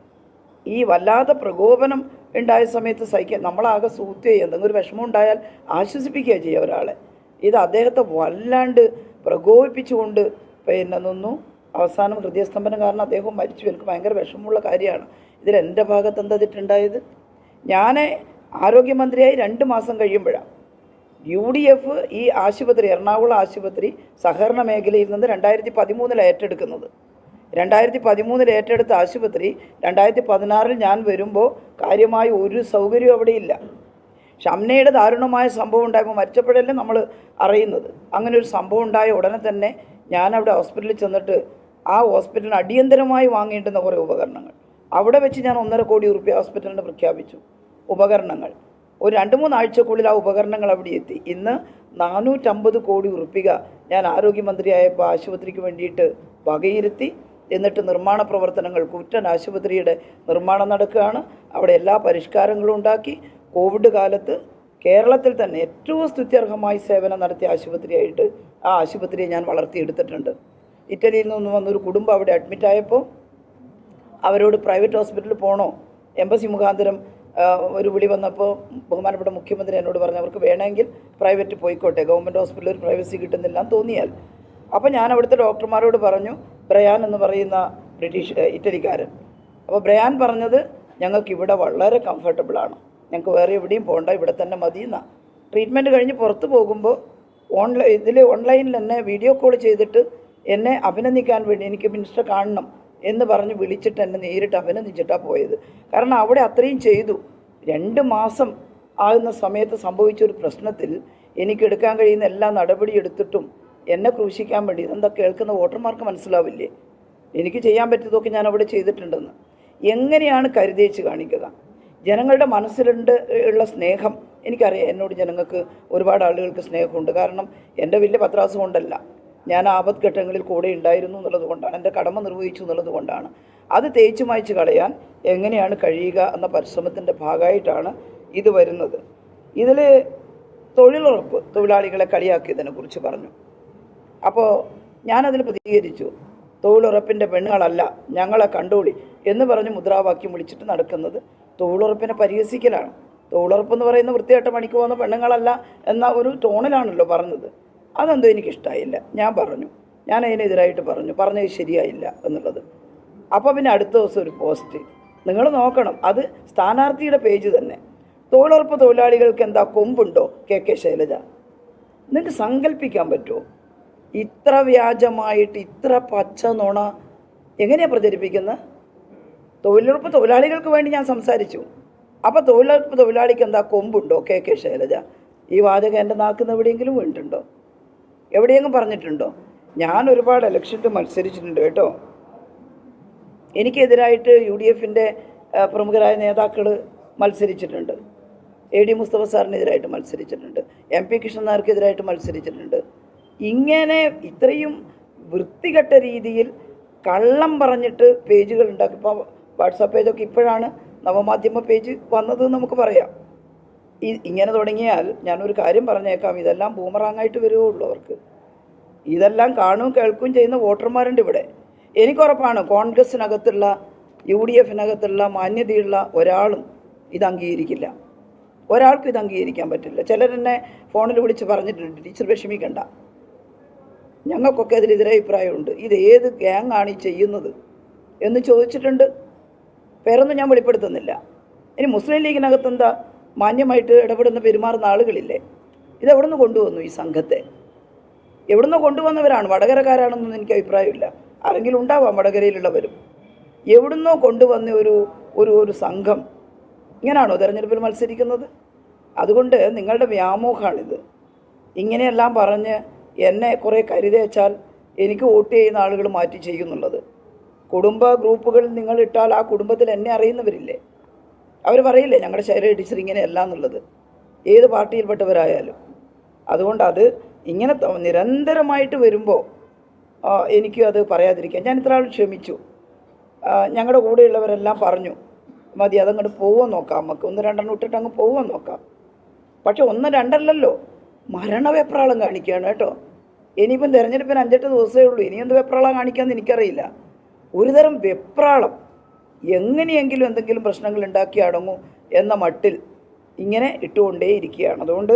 ഈ വല്ലാത്ത പ്രകോപനം ഉണ്ടായ സമയത്ത് സഹിക്കാൻ നമ്മളാകെ സൂത്ത് ചെയ്യുക, എന്തെങ്കിലും ഒരു വിഷമം ഉണ്ടായാൽ ആശ്വസിപ്പിക്കുക ചെയ്യുക ഒരാളെ. ഇത് അദ്ദേഹത്തെ വല്ലാണ്ട് പ്രകോപിപ്പിച്ചുകൊണ്ട് നിന്നു. അവസാനം ഹൃദയസ്തംഭനം കാരണം അദ്ദേഹം മരിച്ചു. എനിക്ക് ഭയങ്കര വിഷമമുള്ള കാര്യമാണ്. ഇതിൽ എൻ്റെ ഭാഗത്ത് എന്താ തെറ്റുണ്ടായത്? ഞാൻ ആരോഗ്യമന്ത്രിയായി 2 മാസം കഴിയുമ്പോഴാണ് UDF ഈ ആശുപത്രി, എറണാകുളം ആശുപത്രി സഹകരണ മേഖലയിൽ നിന്ന് 2013 ഏറ്റെടുക്കുന്നത്. 2013 ഏറ്റെടുത്ത ആശുപത്രി 2016 ഞാൻ വരുമ്പോൾ കാര്യമായ ഒരു സൗകര്യവും അവിടെയില്ല. ഷംനയുടെ ദാരുണമായ സംഭവം ഉണ്ടായപ്പോൾ മരിച്ചപ്പോഴല്ലേ നമ്മൾ അറിയുന്നത്. അങ്ങനെ ഒരു സംഭവം ഉണ്ടായ ഉടനെ തന്നെ ഞാൻ അവിടെ ഹോസ്പിറ്റലിൽ ചെന്നിട്ട് ആ ഹോസ്പിറ്റലിന് അടിയന്തരമായി വാങ്ങേണ്ടുന്ന കുറേ ഉപകരണങ്ങൾ അവിടെ വെച്ച് ഞാൻ 1.5 കോടി രൂപ ഹോസ്പിറ്റലിന് പ്രഖ്യാപിച്ചു. ഉപകരണങ്ങൾ ഒരു 2-3 ആഴ്ചക്കുള്ളിൽ ആ ഉപകരണങ്ങൾ അവിടെ എത്തി. ഇന്ന് 450 കോടി രൂപ ഞാൻ ആരോഗ്യമന്ത്രിയായപ്പോൾ ആശുപത്രിക്ക് വേണ്ടിയിട്ട് വകയിരുത്തി. എന്നിട്ട് നിർമ്മാണ പ്രവർത്തനങ്ങൾ, കൂറ്റൻ ആശുപത്രിയുടെ നിർമ്മാണം നടക്കുകയാണ്. അവിടെ എല്ലാ പരിഷ്കാരങ്ങളും ഉണ്ടാക്കി. കോവിഡ് കാലത്ത് കേരളത്തിൽ തന്നെ ഏറ്റവും സ്തുത്യർഹമായി സേവനം നടത്തിയ ആശുപത്രിയായിട്ട് ആ ആശുപത്രിയെ ഞാൻ വളർത്തിയെടുത്തിട്ടുണ്ട്. ഇറ്റലിയിൽ നിന്ന് വന്നൊരു കുടുംബം അവിടെ അഡ്മിറ്റായപ്പോൾ അവരോട് പ്രൈവറ്റ് ഹോസ്പിറ്റലിൽ പോകണോ, എംബസി മുഖാന്തരം ഒരു വിളി വന്നപ്പോൾ ബഹുമാനപ്പെട്ട മുഖ്യമന്ത്രി എന്നോട് പറഞ്ഞു അവർക്ക് വേണമെങ്കിൽ പ്രൈവറ്റ് പോയിക്കോട്ടെ, ഗവൺമെൻറ് ഹോസ്പിറ്റലിൽ ഒരു പ്രൈവസി കിട്ടുന്നില്ല എന്ന് തോന്നിയാൽ. അപ്പോൾ ഞാൻ അവിടുത്തെ ഡോക്ടർമാരോട് പറഞ്ഞു, ബ്രയാൻ എന്ന് പറയുന്ന ഇറ്റലിക്കാരൻ. അപ്പോൾ ബ്രയാൻ പറഞ്ഞത് ഞങ്ങൾക്കിവിടെ വളരെ കംഫർട്ടബിളാണ്, ഞങ്ങൾക്ക് വേറെ എവിടെയും പോകണ്ട, ഇവിടെ തന്നെ മതി എന്നാണ്. ട്രീറ്റ്മെൻറ്റ് കഴിഞ്ഞ് പുറത്ത് പോകുമ്പോൾ ഓൺലൈനിൽ എന്നെ വീഡിയോ കോൾ ചെയ്തിട്ട് എന്നെ അഭിനന്ദിക്കാൻ വേണ്ടി എനിക്ക് മിനിസ്റ്റർ കാണണം എന്ന് പറഞ്ഞ് വിളിച്ചിട്ട് എന്നെ നേരിട്ട് അഭിനന്ദിച്ചിട്ടാണ് പോയത്. കാരണം അവിടെ അത്രയും ചെയ്തു. 2 മാസം ആകുന്ന സമയത്ത് സംഭവിച്ചൊരു പ്രശ്നത്തിൽ എനിക്ക് എടുക്കാൻ കഴിയുന്ന എല്ലാ നടപടി എടുത്തിട്ടും എന്നെ ക്രൂശിക്കാൻ വേണ്ടി, എന്താ കേൾക്കുന്ന വോട്ടർമാർക്ക് മനസ്സിലാവില്ലേ എനിക്ക് ചെയ്യാൻ പറ്റിയതൊക്കെ ഞാൻ അവിടെ ചെയ്തിട്ടുണ്ടെന്ന്. എങ്ങനെയാണ് കരുതേച്ച് കാണിക്കുക? ജനങ്ങളുടെ മനസ്സിലുണ്ട് ഉള്ള സ്നേഹം എനിക്കറിയാം. എന്നോട് ജനങ്ങൾക്ക് ഒരുപാട് ആളുകൾക്ക് സ്നേഹമുണ്ട്. കാരണം എൻ്റെ വലിയ പത്രാസ് കൊണ്ടല്ല, ഞാൻ ആപത്ഘട്ടങ്ങളിൽ കൂടെ ഉണ്ടായിരുന്നു എന്നുള്ളത് കൊണ്ടാണ്, എൻ്റെ കടമ നിർവഹിച്ചു എന്നുള്ളത് കൊണ്ടാണ്. അത് തേച്ചു മായ്ച്ച് കളയാൻ എങ്ങനെയാണ് കഴിയുക എന്ന പരിശ്രമത്തിൻ്റെ ഭാഗമായിട്ടാണ് ഇത് വരുന്നത്. ഇതിൽ തൊഴിലുറപ്പ് തൊഴിലാളികളെ കളിയാക്കിയതിനെ കുറിച്ച് പറഞ്ഞു. അപ്പോൾ ഞാനതിൽ പ്രതികരിച്ചു, തൊഴിലുറപ്പിൻ്റെ പെണ്ണുങ്ങളല്ല ഞങ്ങളെ കണ്ടോളി എന്ന് പറഞ്ഞ് മുദ്രാവാക്യം വിളിച്ചിട്ട് നടക്കുന്നത് തൊഴിലുറപ്പിനെ പരിഹസിക്കലാണ്. തൊഴിലുറപ്പെന്ന് പറയുന്ന വൃത്തിയായിട്ട് പണിക്ക് പോകുന്ന പെണ്ണുങ്ങളല്ല എന്ന ഒരു ടോണിലാണല്ലോ പറഞ്ഞത്. അതെന്തോ എനിക്കിഷ്ടമായില്ല. ഞാൻ അതിനെതിരായിട്ട് പറഞ്ഞത് ശരിയായില്ല എന്നുള്ളത്. അപ്പോൾ പിന്നെ അടുത്ത ദിവസം ഒരു പോസ്റ്റ് നിങ്ങൾ നോക്കണം, അത് സ്ഥാനാർത്ഥിയുടെ പേജ് തന്നെ. തൊഴിലുറപ്പ് തൊഴിലാളികൾക്ക് എന്താ കൊമ്പുണ്ടോ? KK ശൈലജ, നിങ്ങൾക്ക് സങ്കല്പിക്കാൻ പറ്റുമോ? ഇത്ര വ്യാജമായിട്ട് ഇത്ര പച്ച നുണ എങ്ങനെയാണ് പ്രചരിപ്പിക്കുന്നത്? തൊഴിലുറപ്പ് തൊഴിലാളികൾക്ക് വേണ്ടി ഞാൻ സംസാരിച്ചു. അപ്പോൾ തൊഴിലുറപ്പ് തൊഴിലാളിക്ക് എന്താ കൊമ്പുണ്ടോ? കെ ശൈലജ, ഈ വാചകം എൻ്റെ നാക്കുന്ന എവിടെയെങ്കിലും വീണിട്ടുണ്ടോ? എവിടെയെങ്കിലും പറഞ്ഞിട്ടുണ്ടോ? ഞാൻ ഒരുപാട് ഇലക്ഷനിൽ മത്സരിച്ചിട്ടുണ്ട് കേട്ടോ. എനിക്കെതിരായിട്ട് UDFൻ്റെ പ്രമുഖരായ നേതാക്കൾ മത്സരിച്ചിട്ടുണ്ട്. AD മുസ്തഫ സാറിനെതിരായിട്ട് മത്സരിച്ചിട്ടുണ്ട്. MP കൃഷ്ണനാർക്കെതിരായിട്ട് മത്സരിച്ചിട്ടുണ്ട്. ഇങ്ങനെ ഇത്രയും വൃത്തികെട്ട രീതിയിൽ കള്ളം പറഞ്ഞിട്ട് പേജുകൾ ഉണ്ടാക്കി. ഇപ്പോൾ വാട്സാപ്പ് പേജൊക്കെ ഇപ്പോഴാണ് നവമാധ്യമ പേജ് വന്നത് നമുക്ക് പറയാം. ഇങ്ങനെ തുടങ്ങിയാൽ ഞാനൊരു കാര്യം പറഞ്ഞേക്കാം, ഇതെല്ലാം ബൂമറാങ്ങായിട്ട് വരുവുള്ളൂ അവർക്ക്. ഇതെല്ലാം കാണുകയും കേൾക്കുകയും ചെയ്യുന്ന വോട്ടർമാരുണ്ട് ഇവിടെ. എനിക്കുറപ്പാണ് കോൺഗ്രസ്സിനകത്തുള്ള UDFിനകത്തുള്ള മാന്യതയുള്ള ഒരാളും ഇത് അംഗീകരിക്കില്ല. ഒരാൾക്കും ഇത് അംഗീകരിക്കാൻ പറ്റില്ല. ചിലരെന്നെ ഫോണിൽ വിളിച്ച് പറഞ്ഞിട്ടുണ്ട്, ടീച്ചർ വിഷമിക്കണ്ട, ഞങ്ങൾക്കൊക്കെ അതിലെതിരെ അഭിപ്രായമുണ്ട്, ഇത് ഏത് ഗ്യാങ്ങാണ് ഈ ചെയ്യുന്നത് എന്ന് ചോദിച്ചിട്ടുണ്ട്. പേരൊന്നും ഞാൻ വെളിപ്പെടുത്തുന്നില്ല. ഇനി മുസ്ലിം ലീഗിനകത്ത് എന്താ മാന്യമായിട്ട് ഇടപെടുന്ന പെരുമാറുന്ന ആളുകളില്ലേ? ഇതെവിടുന്ന് കൊണ്ടുവന്നു ഈ സംഘത്തെ? എവിടുന്ന് കൊണ്ടുവന്നവരാണ്? വടകരക്കാരാണെന്നൊന്നും എനിക്ക് അഭിപ്രായമില്ല. ആരെങ്കിലും ഉണ്ടാവാം വടകരയിലുള്ളവരും. എവിടുന്നോ കൊണ്ടുവന്ന ഒരു സംഘം ഇങ്ങനെയാണോ തെരഞ്ഞെടുപ്പിൽ മത്സരിക്കുന്നത്? അതുകൊണ്ട് നിങ്ങളുടെ വ്യാമോഹമാണിത്. ഇങ്ങനെയെല്ലാം പറഞ്ഞ് എന്നെ കുറേ കരുതേച്ചാൽ എനിക്ക് വോട്ട് ചെയ്യുന്ന ആളുകൾ മാറ്റി ചെയ്യുന്നുള്ളത്. കുടുംബ ഗ്രൂപ്പുകളിൽ നിങ്ങൾ ഇട്ടാൽ ആ കുടുംബത്തിൽ എന്നെ അറിയുന്നവരില്ലേ? അവർ പറയില്ലേ ഞങ്ങളുടെ ശൈലജ ടീച്ചർ ഇങ്ങനെയല്ല എന്നുള്ളത്, ഏത് പാർട്ടിയിൽപ്പെട്ടവരായാലും. അതുകൊണ്ട് അത് ഇങ്ങനെ നിരന്തരമായിട്ട് വരുമ്പോൾ എനിക്കും അത് പറയാതിരിക്കാം. ഞാൻ ഇത്ര ആൾ ക്ഷമിച്ചു. ഞങ്ങളുടെ കൂടെയുള്ളവരെല്ലാം പറഞ്ഞു മതി, അതങ്ങോട്ട് പോവാൻ നോക്കാം, നമുക്ക് 1-2 ഇട്ടിട്ട് അങ്ങ് പോവാൻ നോക്കാം. പക്ഷെ 1-2 മരണവെപ്രാളം കാണിക്കുകയാണ് കേട്ടോ. ഇനിയിപ്പം തിരഞ്ഞെടുപ്പിന് 5-8 ദിവസമേ ഉള്ളൂ. ഇനി എന്ത് വെപ്രാളം കാണിക്കാമെന്ന് എനിക്കറിയില്ല. ഒരുതരം വെപ്രാളം, എങ്ങനെയെങ്കിലും എന്തെങ്കിലും പ്രശ്നങ്ങൾ ഉണ്ടാക്കി അടങ്ങും എന്ന മട്ടിൽ ഇങ്ങനെ ഇട്ടുകൊണ്ടേയിരിക്കുകയാണ്. അതുകൊണ്ട്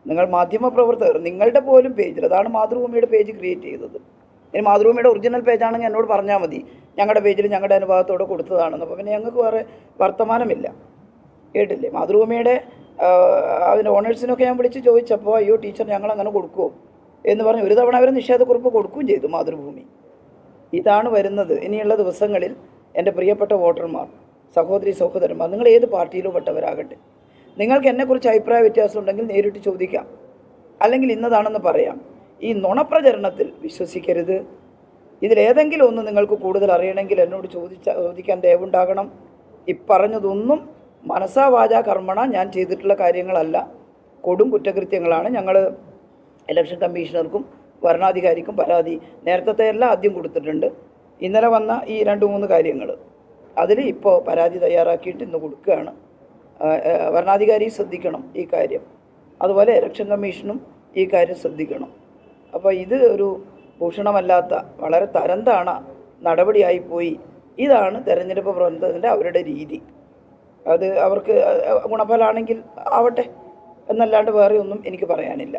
നിങ്ങൾ മാധ്യമപ്രവർത്തകർ, നിങ്ങളുടെ പോലും പേജിൽ, അതാണ് മാതൃഭൂമിയുടെ പേജ് ക്രിയേറ്റ് ചെയ്തത്. ഇനി മാതൃഭൂമിയുടെ ഒറിജിനൽ പേജാണെങ്കിൽ എന്നോട് പറഞ്ഞാൽ മതി, ഞങ്ങളുടെ പേജിൽ ഞങ്ങളുടെ അനുഭവത്തോടെ കൊടുത്തതാണെന്ന്. അപ്പോൾ പിന്നെ ഞങ്ങൾക്ക് വേറെ വർത്തമാനമില്ല. കേട്ടില്ലേ? മാതൃഭൂമിയുടെ അതിൻ്റെ ഓണേഴ്സിനൊക്കെ ഞാൻ വിളിച്ച് ചോദിച്ചപ്പോൾ അയ്യോ ടീച്ചർ ഞങ്ങളങ്ങനെ കൊടുക്കുമോ എന്ന് പറഞ്ഞ് ഒരു തവണ അവർ നിഷേധക്കുറിപ്പ് കൊടുക്കുകയും ചെയ്തു മാതൃഭൂമി. ഇതാണ് വരുന്നത്. ഇനിയുള്ള ദിവസങ്ങളിൽ എൻ്റെ പ്രിയപ്പെട്ട വോട്ടർമാർ, സഹോദരി സഹോദരന്മാർ, നിങ്ങൾ ഏത് പാർട്ടിയിലോ പെട്ടവരാകട്ടെ, നിങ്ങൾക്ക് എന്നെക്കുറിച്ച് അഭിപ്രായ വ്യത്യാസം ഉണ്ടെങ്കിൽ നേരിട്ട് ചോദിക്കാം, അല്ലെങ്കിൽ ഇന്നതാണെന്ന് പറയാം. ഈ നുണപ്രചരണത്തിൽ വിശ്വസിക്കരുത്. ഇതിലേതെങ്കിലും ഒന്ന് നിങ്ങൾക്ക് കൂടുതൽ അറിയണമെങ്കിൽ എന്നോട് ചോദിക്കാൻ ദയവുണ്ടാകണം. ഇപ്പറഞ്ഞതൊന്നും മനസാ വാചാ കർമ്മണ ഞാൻ ചെയ്തിട്ടുള്ള കാര്യങ്ങളല്ല, കൊടും കുറ്റകൃത്യങ്ങളാണ്. ഞങ്ങൾ ഇലക്ഷൻ കമ്മീഷണർക്കും വരണാധികാരിക്കും പരാതി നേരത്തെ എല്ലാം ആദ്യം കൊടുത്തിട്ടുണ്ട്. ഇന്നലെ വന്ന ഈ 2-3 കാര്യങ്ങൾ അതിൽ ഇപ്പോൾ പരാതി തയ്യാറാക്കിയിട്ട് ഇന്ന് കൊടുക്കുകയാണ്. വരണാധികാരി ശ്രദ്ധിക്കണം ഈ കാര്യം, അതുപോലെ ഇലക്ഷൻ കമ്മീഷനും ഈ കാര്യം ശ്രദ്ധിക്കണം. അപ്പോൾ ഇത് ഒരു ഭൂഷണമല്ലാത്ത വളരെ തരംതാണ നടപടിയായിപ്പോയി. ഇതാണ് തെരഞ്ഞെടുപ്പ് പ്രവർത്തനത്തിൻ്റെ അവരുടെ രീതി. അത് അവർക്ക് ഗുണഫലമാണെങ്കിൽ ആവട്ടെ എന്നല്ലാണ്ട് വേറെ ഒന്നും എനിക്ക് പറയാനില്ല.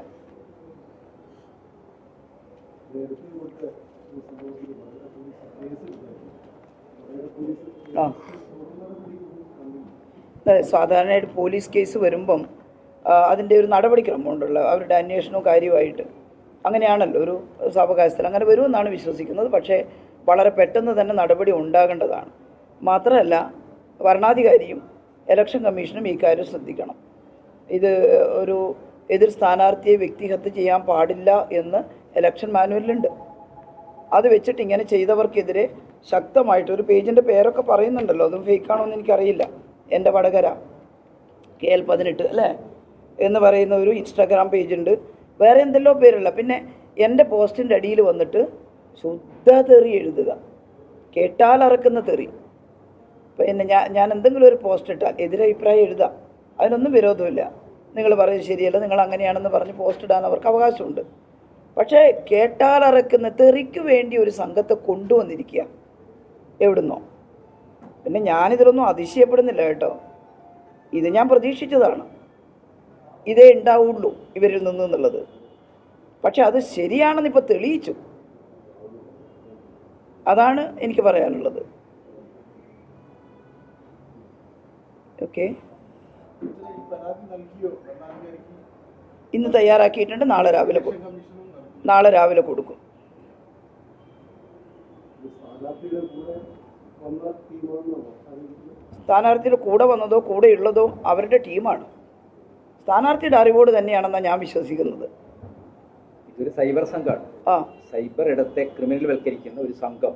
സാധാരണയായിട്ട് പോലീസ് കേസ് വരുമ്പം അതിൻ്റെ ഒരു നടപടിക്രമമുണ്ടല്ലോ, അവരുടെ അന്വേഷണവും കാര്യമായിട്ട്. അങ്ങനെയാണല്ലോ ഒരു സാവകാശത്തിൽ അങ്ങനെ വരുമെന്നാണ് വിശ്വസിക്കുന്നത്. പക്ഷേ വളരെ പെട്ടെന്ന് തന്നെ നടപടി ഉണ്ടാകേണ്ടതാണ്. മാത്രമല്ല വരണാധികാരിയും ഇലക്ഷൻ കമ്മീഷനും ഈ കാര്യം ശ്രദ്ധിക്കണം. ഇത് ഒരു എതിർ സ്ഥാനാർത്ഥിയെ വ്യക്തിഹത്യ ചെയ്യാൻ പാടില്ല എന്ന് ഇലക്ഷൻ മാനുവലിലുണ്ട്. അത് വെച്ചിട്ട് ഇങ്ങനെ ചെയ്തവർക്കെതിരെ ശക്തമായിട്ടൊരു പേജിൻ്റെ പേരൊക്കെ പറയുന്നുണ്ടല്ലോ, അതും ഫേക്കാണോ എന്ന് എനിക്കറിയില്ല. എൻ്റെ വടകര KL18 അല്ലേ എന്ന് പറയുന്ന ഒരു ഇൻസ്റ്റാഗ്രാം പേജുണ്ട്. വേറെ എന്തെല്ലോ പേരുള്ള. പിന്നെ എൻ്റെ പോസ്റ്റിൻ്റെ അടിയിൽ വന്നിട്ട് ശുദ്ധ തെറി എഴുതുക, കേട്ടാലറക്കുന്ന തെറി. പിന്നെ ഞാൻ എന്തെങ്കിലും ഒരു പോസ്റ്റ് ഇട്ടാൽ എതിരഭിപ്രായം എഴുതാം, അതിനൊന്നും വിരോധമില്ല. നിങ്ങൾ പറയുന്നത് ശരിയല്ല, നിങ്ങൾ അങ്ങനെയാണെന്ന് പറഞ്ഞ് പോസ്റ്റ് ഇടാൻ അവർക്ക് അവകാശമുണ്ട്. പക്ഷേ കേട്ടാലറക്കുന്ന തെറിക്ക് വേണ്ടി ഒരു സംഘത്തെ കൊണ്ടുവന്നിരിക്കുക എവിടുന്നോ. പിന്നെ ഞാനിതിലൊന്നും അതിശയപ്പെടുന്നില്ല കേട്ടോ, ഇത് ഞാൻ പ്രതീക്ഷിച്ചതാണ്. ഇതേ ഉണ്ടാവുള്ളൂ ഇവരിൽ നിന്നുള്ളത്. പക്ഷെ അത് ശരിയാണെന്ന് ഇപ്പോൾ തെളിയിച്ചു. അതാണ് എനിക്ക് പറയാനുള്ളത്. ഓക്കെ, ഇന്ന് തയ്യാറാക്കിയിട്ടുണ്ട്. നാളെ രാവിലെ കൊടുക്കും. സ്ഥാനാർത്ഥിയുടെ കൂടെ വന്നതോ കൂടെയുള്ളതോ അവരുടെ ടീമാണ്. സ്ഥാനാർത്ഥിയുടെ അറിവോട് തന്നെയാണെന്നാണ് ഞാൻ വിശ്വസിക്കുന്നത്. ഇതൊരു സൈബർ സംഘമാണ്. സൈബർ ഇടത്തെ ക്രിമിനൽ വൽക്കരിക്കുന്ന ഒരു സംഘം.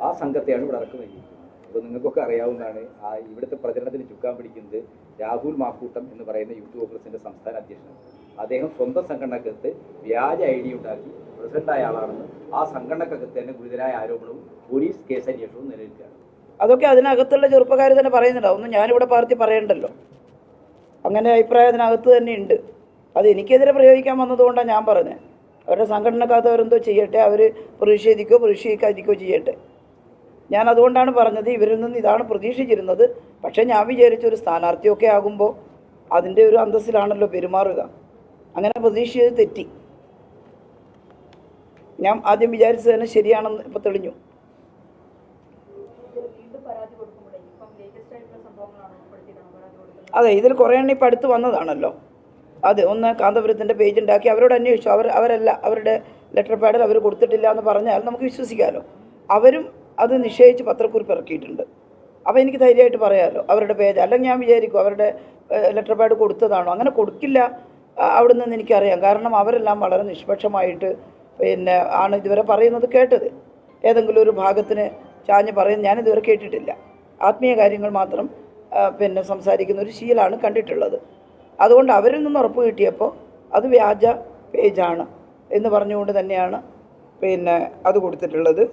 ആ സംഘത്തെയാണ് ഇവിടെ ഇറക്കുന്നത്. അപ്പോൾ നിങ്ങൾക്കൊക്കെ അറിയാവുന്നതാണ്, ഇവിടുത്തെ പ്രചരണത്തിന് ചുക്കാൻ പിടിക്കുന്നത് രാഹുൽ മാക്കൂട്ടം എന്ന് പറയുന്ന യൂത്ത് കോൺഗ്രസിന്റെ സംസ്ഥാന അധ്യക്ഷനാണ്. അദ്ദേഹം സ്വന്തം സംഘടനക്കകത്ത് വ്യാജ ID ഉണ്ടാക്കി പ്രസിഡന്റായ ആളാണെന്ന് ആ സംഘടനക്കകത്ത് തന്നെ ഗുരുതരായ ആരോപണവും പോലീസ് കേസന്വേഷണവും നിലനിൽക്കുകയാണ്. അതൊക്കെ അതിനകത്തുള്ള ചെറുപ്പക്കാർ തന്നെ പറയുന്നുണ്ടാവും. ഒന്നും ഞാനിവിടെ പാർട്ടി പറയണ്ടല്ലോ. അങ്ങനെ അഭിപ്രായം അതിനകത്ത് തന്നെ ഉണ്ട്. അത് എനിക്കെതിരെ പ്രയോഗിക്കാൻ വന്നതുകൊണ്ടാണ് ഞാൻ പറഞ്ഞത്. അവരുടെ സംഘടനക്കകത്ത് അവരെന്തോ ചെയ്യട്ടെ, അവർ പ്രതിഷേധിക്കാതിരിക്കുകയോ ചെയ്യട്ടെ. ഞാൻ അതുകൊണ്ടാണ് പറഞ്ഞത് ഇവരിൽ നിന്ന് ഇതാണ് പ്രതീക്ഷിച്ചിരുന്നത്. പക്ഷേ ഞാൻ വിചാരിച്ചൊരു സ്ഥാനാർത്ഥിയൊക്കെ ആകുമ്പോൾ അതിൻ്റെ ഒരു അന്തസ്സിലാണല്ലോ പെരുമാറുക. അങ്ങനെ പ്രതീക്ഷിച്ചത് തെറ്റി. ഞാൻ ആദ്യം വിചാരിച്ചത് തന്നെ ശരിയാണെന്ന് ഇപ്പോൾ തെളിഞ്ഞു. അതെ, ഇതിൽ കുറേ എണ്ണം ഇപ്പം അടുത്ത് വന്നതാണല്ലോ. അത് ഒന്ന് കാന്തപുരത്തിൻ്റെ പേജ് ഉണ്ടാക്കി അവരോട് അന്വേഷിച്ചു. അവരല്ല, അവരുടെ ലെറ്റർ പാഡിൽ അവർ കൊടുത്തിട്ടില്ല എന്ന് പറഞ്ഞാൽ നമുക്ക് വിശ്വസിക്കാമല്ലോ. അവരും അത് നിശ്ചയിച്ച് പത്രക്കുറിപ്പ് ഇറക്കിയിട്ടുണ്ട്. അപ്പോൾ എനിക്ക് ധൈര്യമായിട്ട് പറയാമല്ലോ അവരുടെ പേജ്. അല്ലെങ്കിൽ ഞാൻ വിചാരിക്കും അവരുടെ ലെറ്റർ പാഡ് കൊടുത്തതാണോ. അങ്ങനെ കൊടുക്കില്ല അവിടെ നിന്ന് എനിക്കറിയാം. കാരണം അവരെല്ലാം വളരെ നിഷ്പക്ഷമായിട്ട് ആണ് ഇതുവരെ പറയുന്നത് കേട്ടത്. ഏതെങ്കിലും ഒരു ഭാഗത്തിന് ചാഞ്ഞ് പറയുന്നത് ഞാനിതുവരെ കേട്ടിട്ടില്ല. ആത്മീയ കാര്യങ്ങൾ മാത്രം സംസാരിക്കുന്ന ഒരു ശീലമാണ് കണ്ടിട്ടുള്ളത്. അതുകൊണ്ട് അവരിൽ നിന്ന് ഉറപ്പ് കിട്ടിയപ്പോൾ അത് വ്യാജ പേജാണ് എന്ന് പറഞ്ഞുകൊണ്ട് തന്നെയാണ് അത് കൊടുത്തിട്ടുള്ളത്.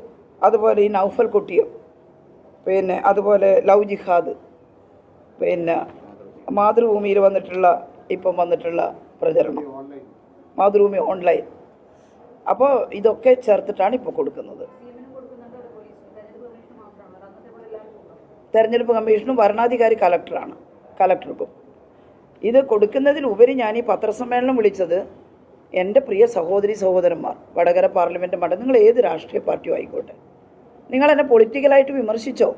അതുപോലെ ഈ നൗഫൽ കുട്ടിയും അതുപോലെ ലവ് ജിഹാദ് മാതൃഭൂമിയിൽ ഇപ്പം വന്നിട്ടുള്ള പ്രചരണം, മാതൃഭൂമി ഓൺലൈൻ. അപ്പോൾ ഇതൊക്കെ ചേർത്തിട്ടാണ് ഇപ്പോൾ കൊടുക്കുന്നത്. തെരഞ്ഞെടുപ്പ് കമ്മീഷനും വരണാധികാരി കലക്ടർക്കും ഇത് കൊടുക്കുന്നതിലുപരി ഞാൻ ഈ പത്രസമ്മേളനം വിളിച്ചത് എൻ്റെ പ്രിയ സഹോദരന്മാർ, വടകര പാർലമെൻറ്റ് മണ്ഡലം, നിങ്ങൾ ഏത് രാഷ്ട്രീയ പാർട്ടിയോ ആയിക്കോട്ടെ, നിങ്ങളെന്നെ പൊളിറ്റിക്കലായിട്ട് വിമർശിച്ചോ.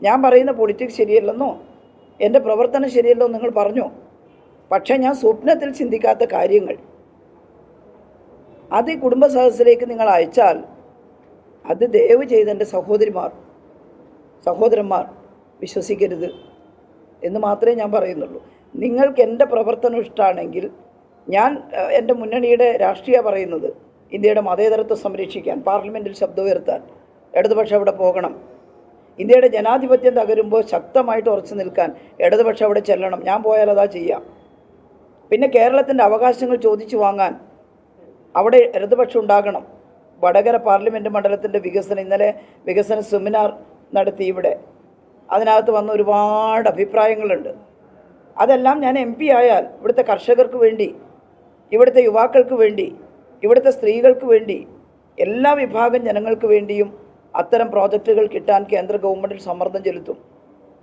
ഞാൻ പറയുന്ന പൊളിറ്റിക്സ് ശരിയല്ലെന്നോ എൻ്റെ പ്രവർത്തനം ശരിയല്ലോ നിങ്ങൾ പറഞ്ഞോ. പക്ഷേ ഞാൻ സ്വപ്നത്തിൽ ചിന്തിക്കാത്ത കാര്യങ്ങൾ അത് ഈ കുടുംബ സദസ്സിലേക്ക് നിങ്ങൾ അയച്ചാൽ അത് ദയവ് ചെയ്ത് എൻ്റെ സഹോദരന്മാർ വിശ്വസിക്കരുത് എന്ന് മാത്രമേ ഞാൻ പറയുന്നുള്ളൂ. നിങ്ങൾക്ക് എൻ്റെ പ്രവർത്തനം ഇഷ്ടമാണെങ്കിൽ ഞാൻ എൻ്റെ മുന്നണിയുടെ രാഷ്ട്രീയ പറയുന്നത് ഇന്ത്യയുടെ മതേതരത്വം സംരക്ഷിക്കാൻ, പാർലമെൻറ്റിൽ ശബ്ദം ഉയർത്താൻ ഇടതുപക്ഷം അവിടെ പോകണം. ഇന്ത്യയുടെ ജനാധിപത്യം തകരുമ്പോൾ ശക്തമായിട്ട് ഉറച്ചു നിൽക്കാൻ ഇടതുപക്ഷം അവിടെ ചെല്ലണം. ഞാൻ പോയാൽ അതാ ചെയ്യാം. പിന്നെ കേരളത്തിൻ്റെ അവകാശങ്ങൾ ചോദിച്ചു വാങ്ങാൻ അവിടെ ഇടതുപക്ഷം ഉണ്ടാകണം. വടകര പാർലമെൻറ്റ് മണ്ഡലത്തിൻ്റെ വികസനം, ഇന്നലെ വികസന സെമിനാർ നടത്തി ഇവിടെ. അതിനകത്ത് വന്ന ഒരുപാട് അഭിപ്രായങ്ങളുണ്ട്. അതെല്ലാം ഞാൻ MP ആയാൽ ഇവിടുത്തെ കർഷകർക്ക് വേണ്ടി, ഇവിടുത്തെ യുവാക്കൾക്ക് വേണ്ടി, ഇവിടുത്തെ സ്ത്രീകൾക്ക് വേണ്ടി, എല്ലാ വിഭാഗം ജനങ്ങൾക്ക് വേണ്ടിയും അത്തരം പ്രോജക്റ്റുകൾ കിട്ടാൻ കേന്ദ്ര ഗവൺമെൻറ്റിൽ സമ്മർദ്ദം ചെലുത്തും.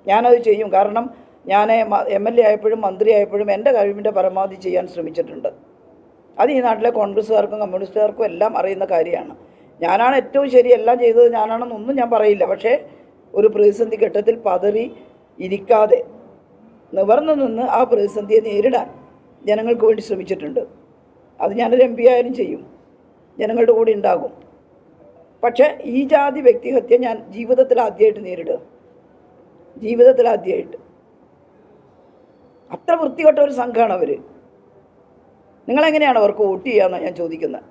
ഞാനത് ചെയ്യും. കാരണം ഞാൻ MLA ആയപ്പോഴും മന്ത്രി ആയപ്പോഴും എൻ്റെ കഴിവിൻ്റെ പരമാവധി ചെയ്യാൻ ശ്രമിച്ചിട്ടുണ്ട്. അത് ഈ നാട്ടിലെ കോൺഗ്രസ്സുകാർക്കും കമ്മ്യൂണിസ്റ്റുകാർക്കും എല്ലാം അറിയുന്ന കാര്യമാണ്. ഞാനാണ് ഏറ്റവും ശരി, എല്ലാം ചെയ്തത് ഞാനാണെന്നൊന്നും ഞാൻ പറയില്ല. പക്ഷേ ഒരു പ്രതിസന്ധി ഘട്ടത്തിൽ പതറി ഇരിക്കാതെ നിവർന്നു നിന്ന് ആ പ്രതിസന്ധിയെ നേരിടാൻ ജനങ്ങൾക്ക് വേണ്ടി ശ്രമിച്ചിട്ടുണ്ട്. അത് ഞാനൊരു MP ആയാലും ചെയ്യും, ജനങ്ങളുടെ കൂടെ ഉണ്ടാകും. പക്ഷേ ഈ ജാതി വ്യക്തിഹത്യ ഞാൻ ജീവിതത്തിൽ ആദ്യമായിട്ട് നേരിടുക. അത്ര വൃത്തികെട്ട ഒരു സംഘമാണ് അവർ. നിങ്ങളെങ്ങനെയാണ് അവർക്ക് വോട്ട് ചെയ്യാമെന്നാണ് ഞാൻ ചോദിക്കുന്നത്.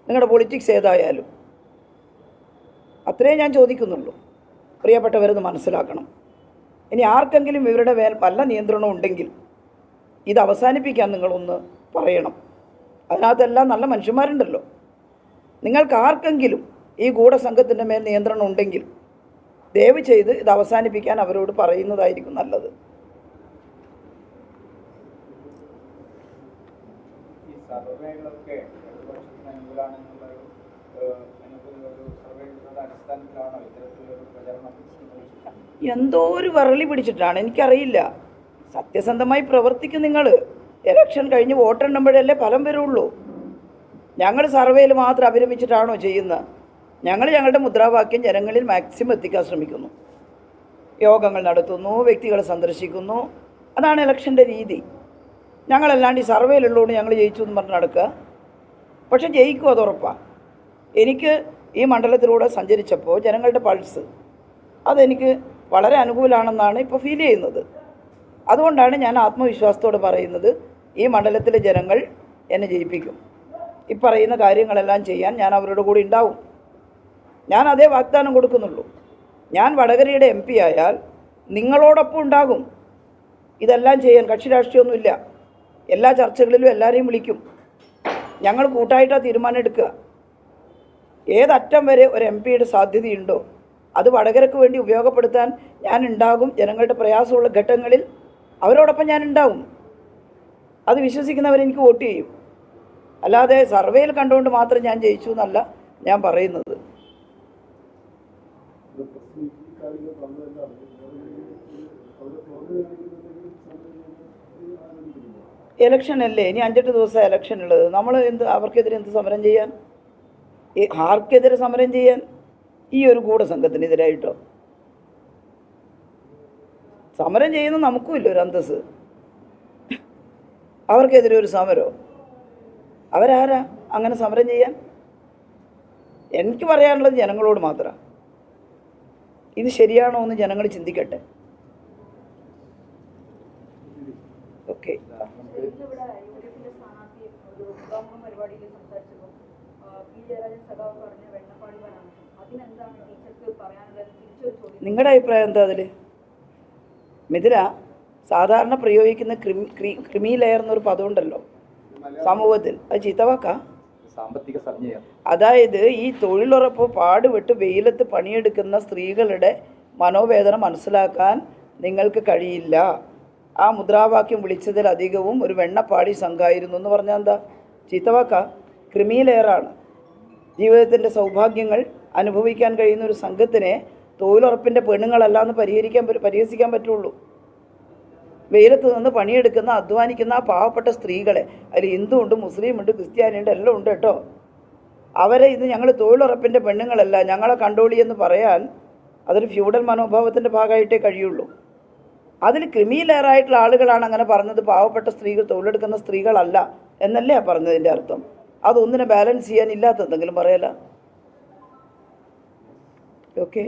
നിങ്ങളുടെ പൊളിറ്റിക്സ് ഏതായാലും അത്രേ ഞാൻ ചോദിക്കുന്നുള്ളൂ. പ്രിയപ്പെട്ടവരത് മനസ്സിലാക്കണം. ഇനി ആർക്കെങ്കിലും ഇവരുടെ മേൽ വല്ല നിയന്ത്രണം ഉണ്ടെങ്കിൽ ഇത് അവസാനിപ്പിക്കാൻ നിങ്ങളൊന്ന് പറയണം. അതിനകത്തെല്ലാം നല്ല മനുഷ്യന്മാരുണ്ടല്ലോ. നിങ്ങൾക്ക് ആർക്കെങ്കിലും ഈ ഗൂഢസംഘത്തിൻ്റെ മേൽ നിയന്ത്രണം ഉണ്ടെങ്കിൽ ദയവ് ചെയ്ത് ഇത് അവസാനിപ്പിക്കാൻ അവരോട് പറയുന്നതായിരിക്കും നല്ലത്. എന്തോ ഒരു വരളി പിടിച്ചിട്ടാണ്, എനിക്കറിയില്ല. സത്യസന്ധമായി പ്രവർത്തിക്കും നിങ്ങൾ. ഇലക്ഷൻ കഴിഞ്ഞ് വോട്ടെണ്ണുമ്പോഴല്ലേ ഫലം വരുള്ളൂ. ഞങ്ങൾ സർവേയിൽ മാത്രം അഭിരമിച്ചിട്ടാണോ ചെയ്യുന്നത്? ഞങ്ങൾ ഞങ്ങളുടെ മുദ്രാവാക്യം ജനങ്ങളിൽ മാക്സിമം എത്തിക്കാൻ ശ്രമിക്കുന്നു. യോഗങ്ങൾ നടത്തുന്നു, വ്യക്തികളെ സന്ദർശിക്കുന്നു. അതാണ് ഇലക്ഷൻ്റെ രീതി. ഞങ്ങളല്ലാണ്ട് ഈ സർവേയിലുള്ളതുകൊണ്ട് ഞങ്ങൾ ജയിച്ചു എന്ന് പറഞ്ഞ് നടക്കുക. പക്ഷെ ജയിക്കും, അത് ഉറപ്പാണ്. എനിക്ക് ഈ മണ്ഡലത്തിലൂടെ സഞ്ചരിച്ചപ്പോൾ ജനങ്ങളുടെ പൾസ് അതെനിക്ക് വളരെ അനുകൂലമാണെന്നാണ് ഇപ്പോൾ ഫീൽ ചെയ്യുന്നത്. അതുകൊണ്ടാണ് ഞാൻ ആത്മവിശ്വാസത്തോടെ പറയുന്നത് ഈ മണ്ഡലത്തിലെ ജനങ്ങൾ എന്നെ ജയിപ്പിക്കും. ഈ പറയുന്ന കാര്യങ്ങളെല്ലാം ചെയ്യാൻ ഞാൻ അവരുടെ കൂടെ ഉണ്ടാവും. ഞാൻ അതേ വാഗ്ദാനം കൊടുക്കുന്നുള്ളൂ. ഞാൻ വടകരയുടെ MP ആയാൽ നിങ്ങളോടൊപ്പം ഉണ്ടാകും. ഇതെല്ലാം ചെയ്യാൻ കക്ഷി രാഷ്ട്രീയമൊന്നുമില്ല. എല്ലാ ചർച്ചകളിലും എല്ലാവരെയും വിളിക്കും. ഞങ്ങൾ കൂട്ടായിട്ടാണ് തീരുമാനം എടുക്കുക. ഏതറ്റം വരെ ഒരു MP യുടെ സാധ്യതയുണ്ടോ അത് വടകരയ്ക്ക് വേണ്ടി ഉപയോഗപ്പെടുത്താൻ ഞാൻ ഉണ്ടാകും. ജനങ്ങളുടെ പ്രയാസമുള്ള ഘട്ടങ്ങളിൽ അവരോടൊപ്പം ഞാൻ ഉണ്ടാവും. അത് വിശ്വസിക്കുന്നവരെനിക്ക് വോട്ട് ചെയ്യും. അല്ലാതെ സർവേയിൽ കണ്ടുകൊണ്ട് മാത്രം ഞാൻ ജയിച്ചു എന്നല്ല ഞാൻ പറയുന്നത്. ഇലക്ഷൻ അല്ലേ, ഇനി 5-8 ദിവസം ഇലക്ഷൻ ഉള്ളത്. നമ്മൾ അവർക്കെതിരെ എന്ത് സമരം ചെയ്യാൻ? ആർക്കെതിരെ സമരം ചെയ്യാൻ? ഈ ഒരു ഗൂഢസംഘത്തിനെതിരായിട്ടോ? സമരം ചെയ്യുന്ന നമുക്കുമില്ല ഒരു അന്തസ്സ്. അവർക്കെതിരെ ഒരു സമരമോ? അവരാരാ അങ്ങനെ സമരം ചെയ്യാൻ? എനിക്ക് പറയാനുള്ളത് ജനങ്ങളോട് മാത്രമാണ്. ഇത് ശരിയാണോ എന്ന് ജനങ്ങൾ ചിന്തിക്കട്ടെ. ഓക്കെ. നിങ്ങളുടെ അഭിപ്രായം എന്താ അതിൽ? മിഥുല, സാധാരണ പ്രയോഗിക്കുന്ന ക്രിമി ലെയർ എന്നൊരു പദമുണ്ടല്ലോ സമൂഹത്തിൽ, അത് ചീത്തവാക്കാ? സാമ്പത്തിക സംജ്ഞയാണ്. അതായത് ഈ തൊഴിലുറപ്പ് പാടുപെട്ട് വെയിലത്ത് പണിയെടുക്കുന്ന സ്ത്രീകളുടെ മനോവേദന മനസ്സിലാക്കാൻ നിങ്ങൾക്ക് കഴിയില്ല. ആ മുദ്രാവാക്യം വിളിച്ചതിലധികവും ഒരു വെണ്ണപ്പാടി സംഘമായിരുന്നു എന്ന് പറഞ്ഞാൽ എന്താ? ചീത്തവാക്ക? ക്രിമി ലെയറാണ്. ജീവിതത്തിൻ്റെ സൗഭാഗ്യങ്ങൾ അനുഭവിക്കാൻ കഴിയുന്ന ഒരു സംഘത്തിനെ തൊഴിലുറപ്പിൻ്റെ പെണ്ണുങ്ങളല്ല എന്ന് പരിഹസിക്കാൻ പറ്റുള്ളൂ. വെയിലത്ത് നിന്ന് പണിയെടുക്കുന്ന അധ്വാനിക്കുന്ന ആ പാവപ്പെട്ട സ്ത്രീകളെ, അതിൽ ഹിന്ദു ഉണ്ട്, മുസ്ലിം ഉണ്ട്, ക്രിസ്ത്യാനി ഉണ്ട്, എല്ലാം ഉണ്ട് കേട്ടോ. അവരെ ഇത് ഞങ്ങൾ തൊഴിലുറപ്പിൻ്റെ പെണ്ണുങ്ങളല്ല, ഞങ്ങളെ കണ്ടോളി എന്ന് പറയാൻ അതൊരു ഫ്യൂഡൽ മനോഭാവത്തിൻ്റെ ഭാഗമായിട്ടേ കഴിയുള്ളൂ. അതിൽ ക്രിമി ലെയറായിട്ടുള്ള ആളുകളാണ് അങ്ങനെ പറഞ്ഞത്. പാവപ്പെട്ട സ്ത്രീകൾ, തൊഴിലെടുക്കുന്ന സ്ത്രീകളല്ല എന്നല്ലേ പറഞ്ഞതിൻ്റെ അർത്ഥം. അതൊന്നിനെ ബാലൻസ് ചെയ്യാൻ ഇല്ലാത്ത എന്തെങ്കിലും പറയല. ഓക്കെ.